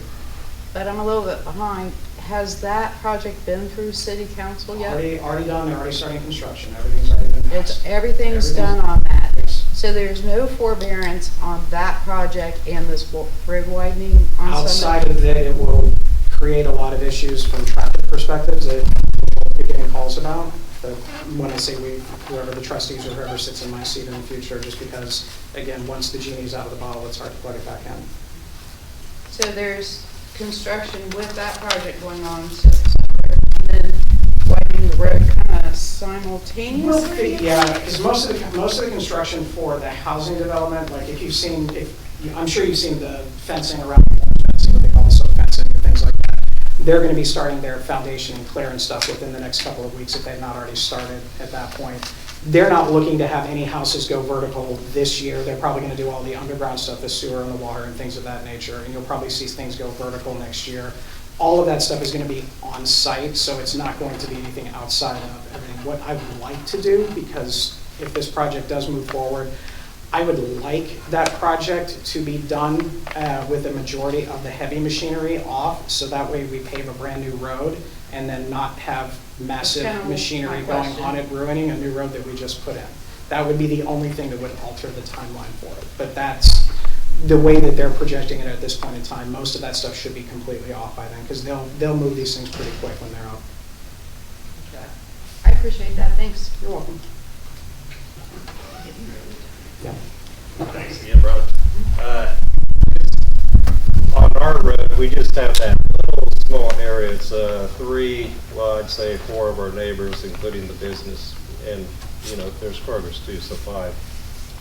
but I'm a little bit behind. Has that project been through city council yet? Already done, they're already starting construction, everything's already been passed. Everything's done on that. Yes. So there's no forbearance on that project and this road widening on Outside Summit? of that, it will create a lot of issues from traffic perspectives that we'll be getting calls about. But when I say we, whoever the trustees or whoever sits in my seat in the future, just because, again, once the genie's out of the bottle, it's hard to plug it back in. So there's construction with that project going on, so, and then widening the road kind of simultaneously? Yeah, because most of the construction for the housing development, like if you've seen, I'm sure you've seen the fencing around, fencing, what they call the silk fencing, and things like that. They're going to be starting their foundation and clearance stuff within the next couple of weeks if they've not already started at that point. They're not looking to have any houses go vertical this year. They're probably going to do all the underground stuff, the sewer and the water and things of that nature, and you'll probably see things go vertical next year. All of that stuff is going to be on site, so it's not going to be anything outside of everything. What I would like to do, because if this project does move forward, I would like that project to be done with the majority of the heavy machinery off, so that way we pave a brand-new road and then not have massive That's kind of machinery my going question. on it, ruining a new road that we just put in. That would be the only thing that would alter the timeline for it. But that's the way that they're projecting it at this point in time. Most of that stuff should be completely off by then, because they'll move these things pretty quick when they're up. Okay. I appreciate that, thanks. You're welcome. Yeah. Thanks again, brother. On our road, we just have that little small area. It's I'd say 4 of our neighbors, including the business, and, you know, there's progress too, so 5.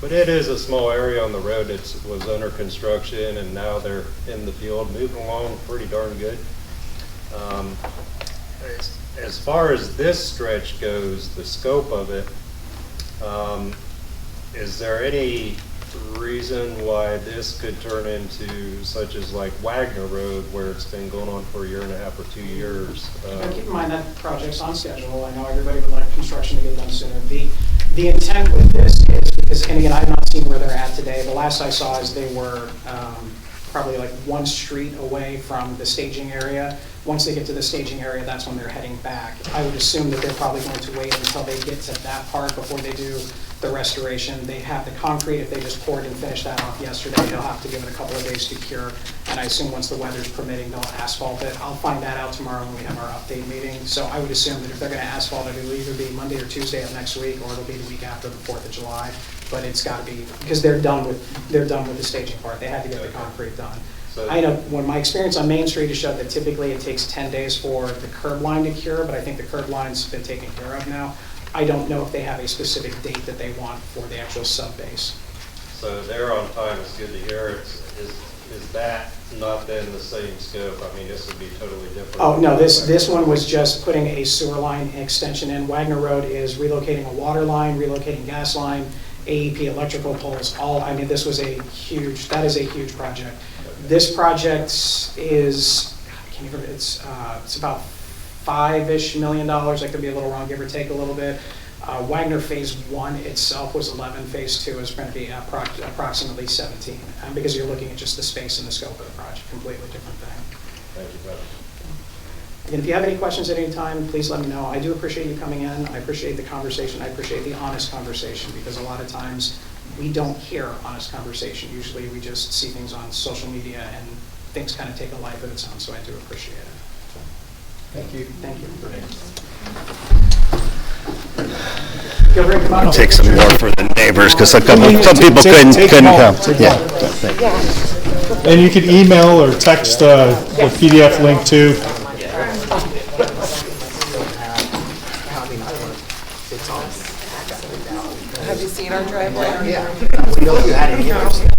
But it is a small area on the road that was under construction, and now they're in the field, moving along pretty darn good. As far as this stretch goes, the scope of it, is there any reason why this could turn into such as like Wagner Road, where it's been going on for 1.5 or 2 years? Keep in mind that project's on schedule. I know everybody would like construction to get done sooner. The intent with this is, because, and again, I've not seen where they're at today. The last I saw is they were probably like 1 street away from the staging area. Once they get to the staging area, that's when they're heading back. I would assume that they're probably going to wait until they get to that part before they do the restoration. They have the concrete. If they just poured and finished that off yesterday, they'll have to give it a couple of days to cure. And I assume once the weather's permitting, they'll asphalt it. I'll find that out tomorrow when we have our update meeting. So I would assume that if they're going to asphalt it, it'll either be Monday or Tuesday of next week, or it'll be the week after the 4th of July. But it's got to be, because they're done with the staging part. They had to get the concrete done. So- I know, when my experience on Main Street has showed that typically it takes 10 days for the curb line to cure, but I think the curb line's been taken care of now. I don't know if they have a specific date that they want for the actual sub-base. So they're on time, it's good to hear. Is that not then the same scope? I mean, this would be totally different. Oh, no, this one was just putting a sewer line extension in. Wagner Road is relocating a water line, relocating gas line, AEP electrical poles, I mean, this was that is a huge project. This project is, I can't even, it's about $5-ish million. I could be a little wrong, give or take a little bit. Wagner Phase 1 itself was 11, Phase 2 is going to be approximately 17, because you're looking at just the space and the scope of the project, completely different thing. Thank you, brother. And if you have any questions at any time, please let me know. I do appreciate you coming in. I appreciate the conversation. I appreciate the honest conversation, because a lot of times we don't hear honest conversation. Usually we just see things on social media and things kind of take a life of its own, so I do appreciate it. Thank you. Thank you. Feel free to come up. Take some more for the neighbors, because some people couldn't come. Yeah. And you can email or text the PDF link too. Have you seen our driveway? Yeah. We know you had it here.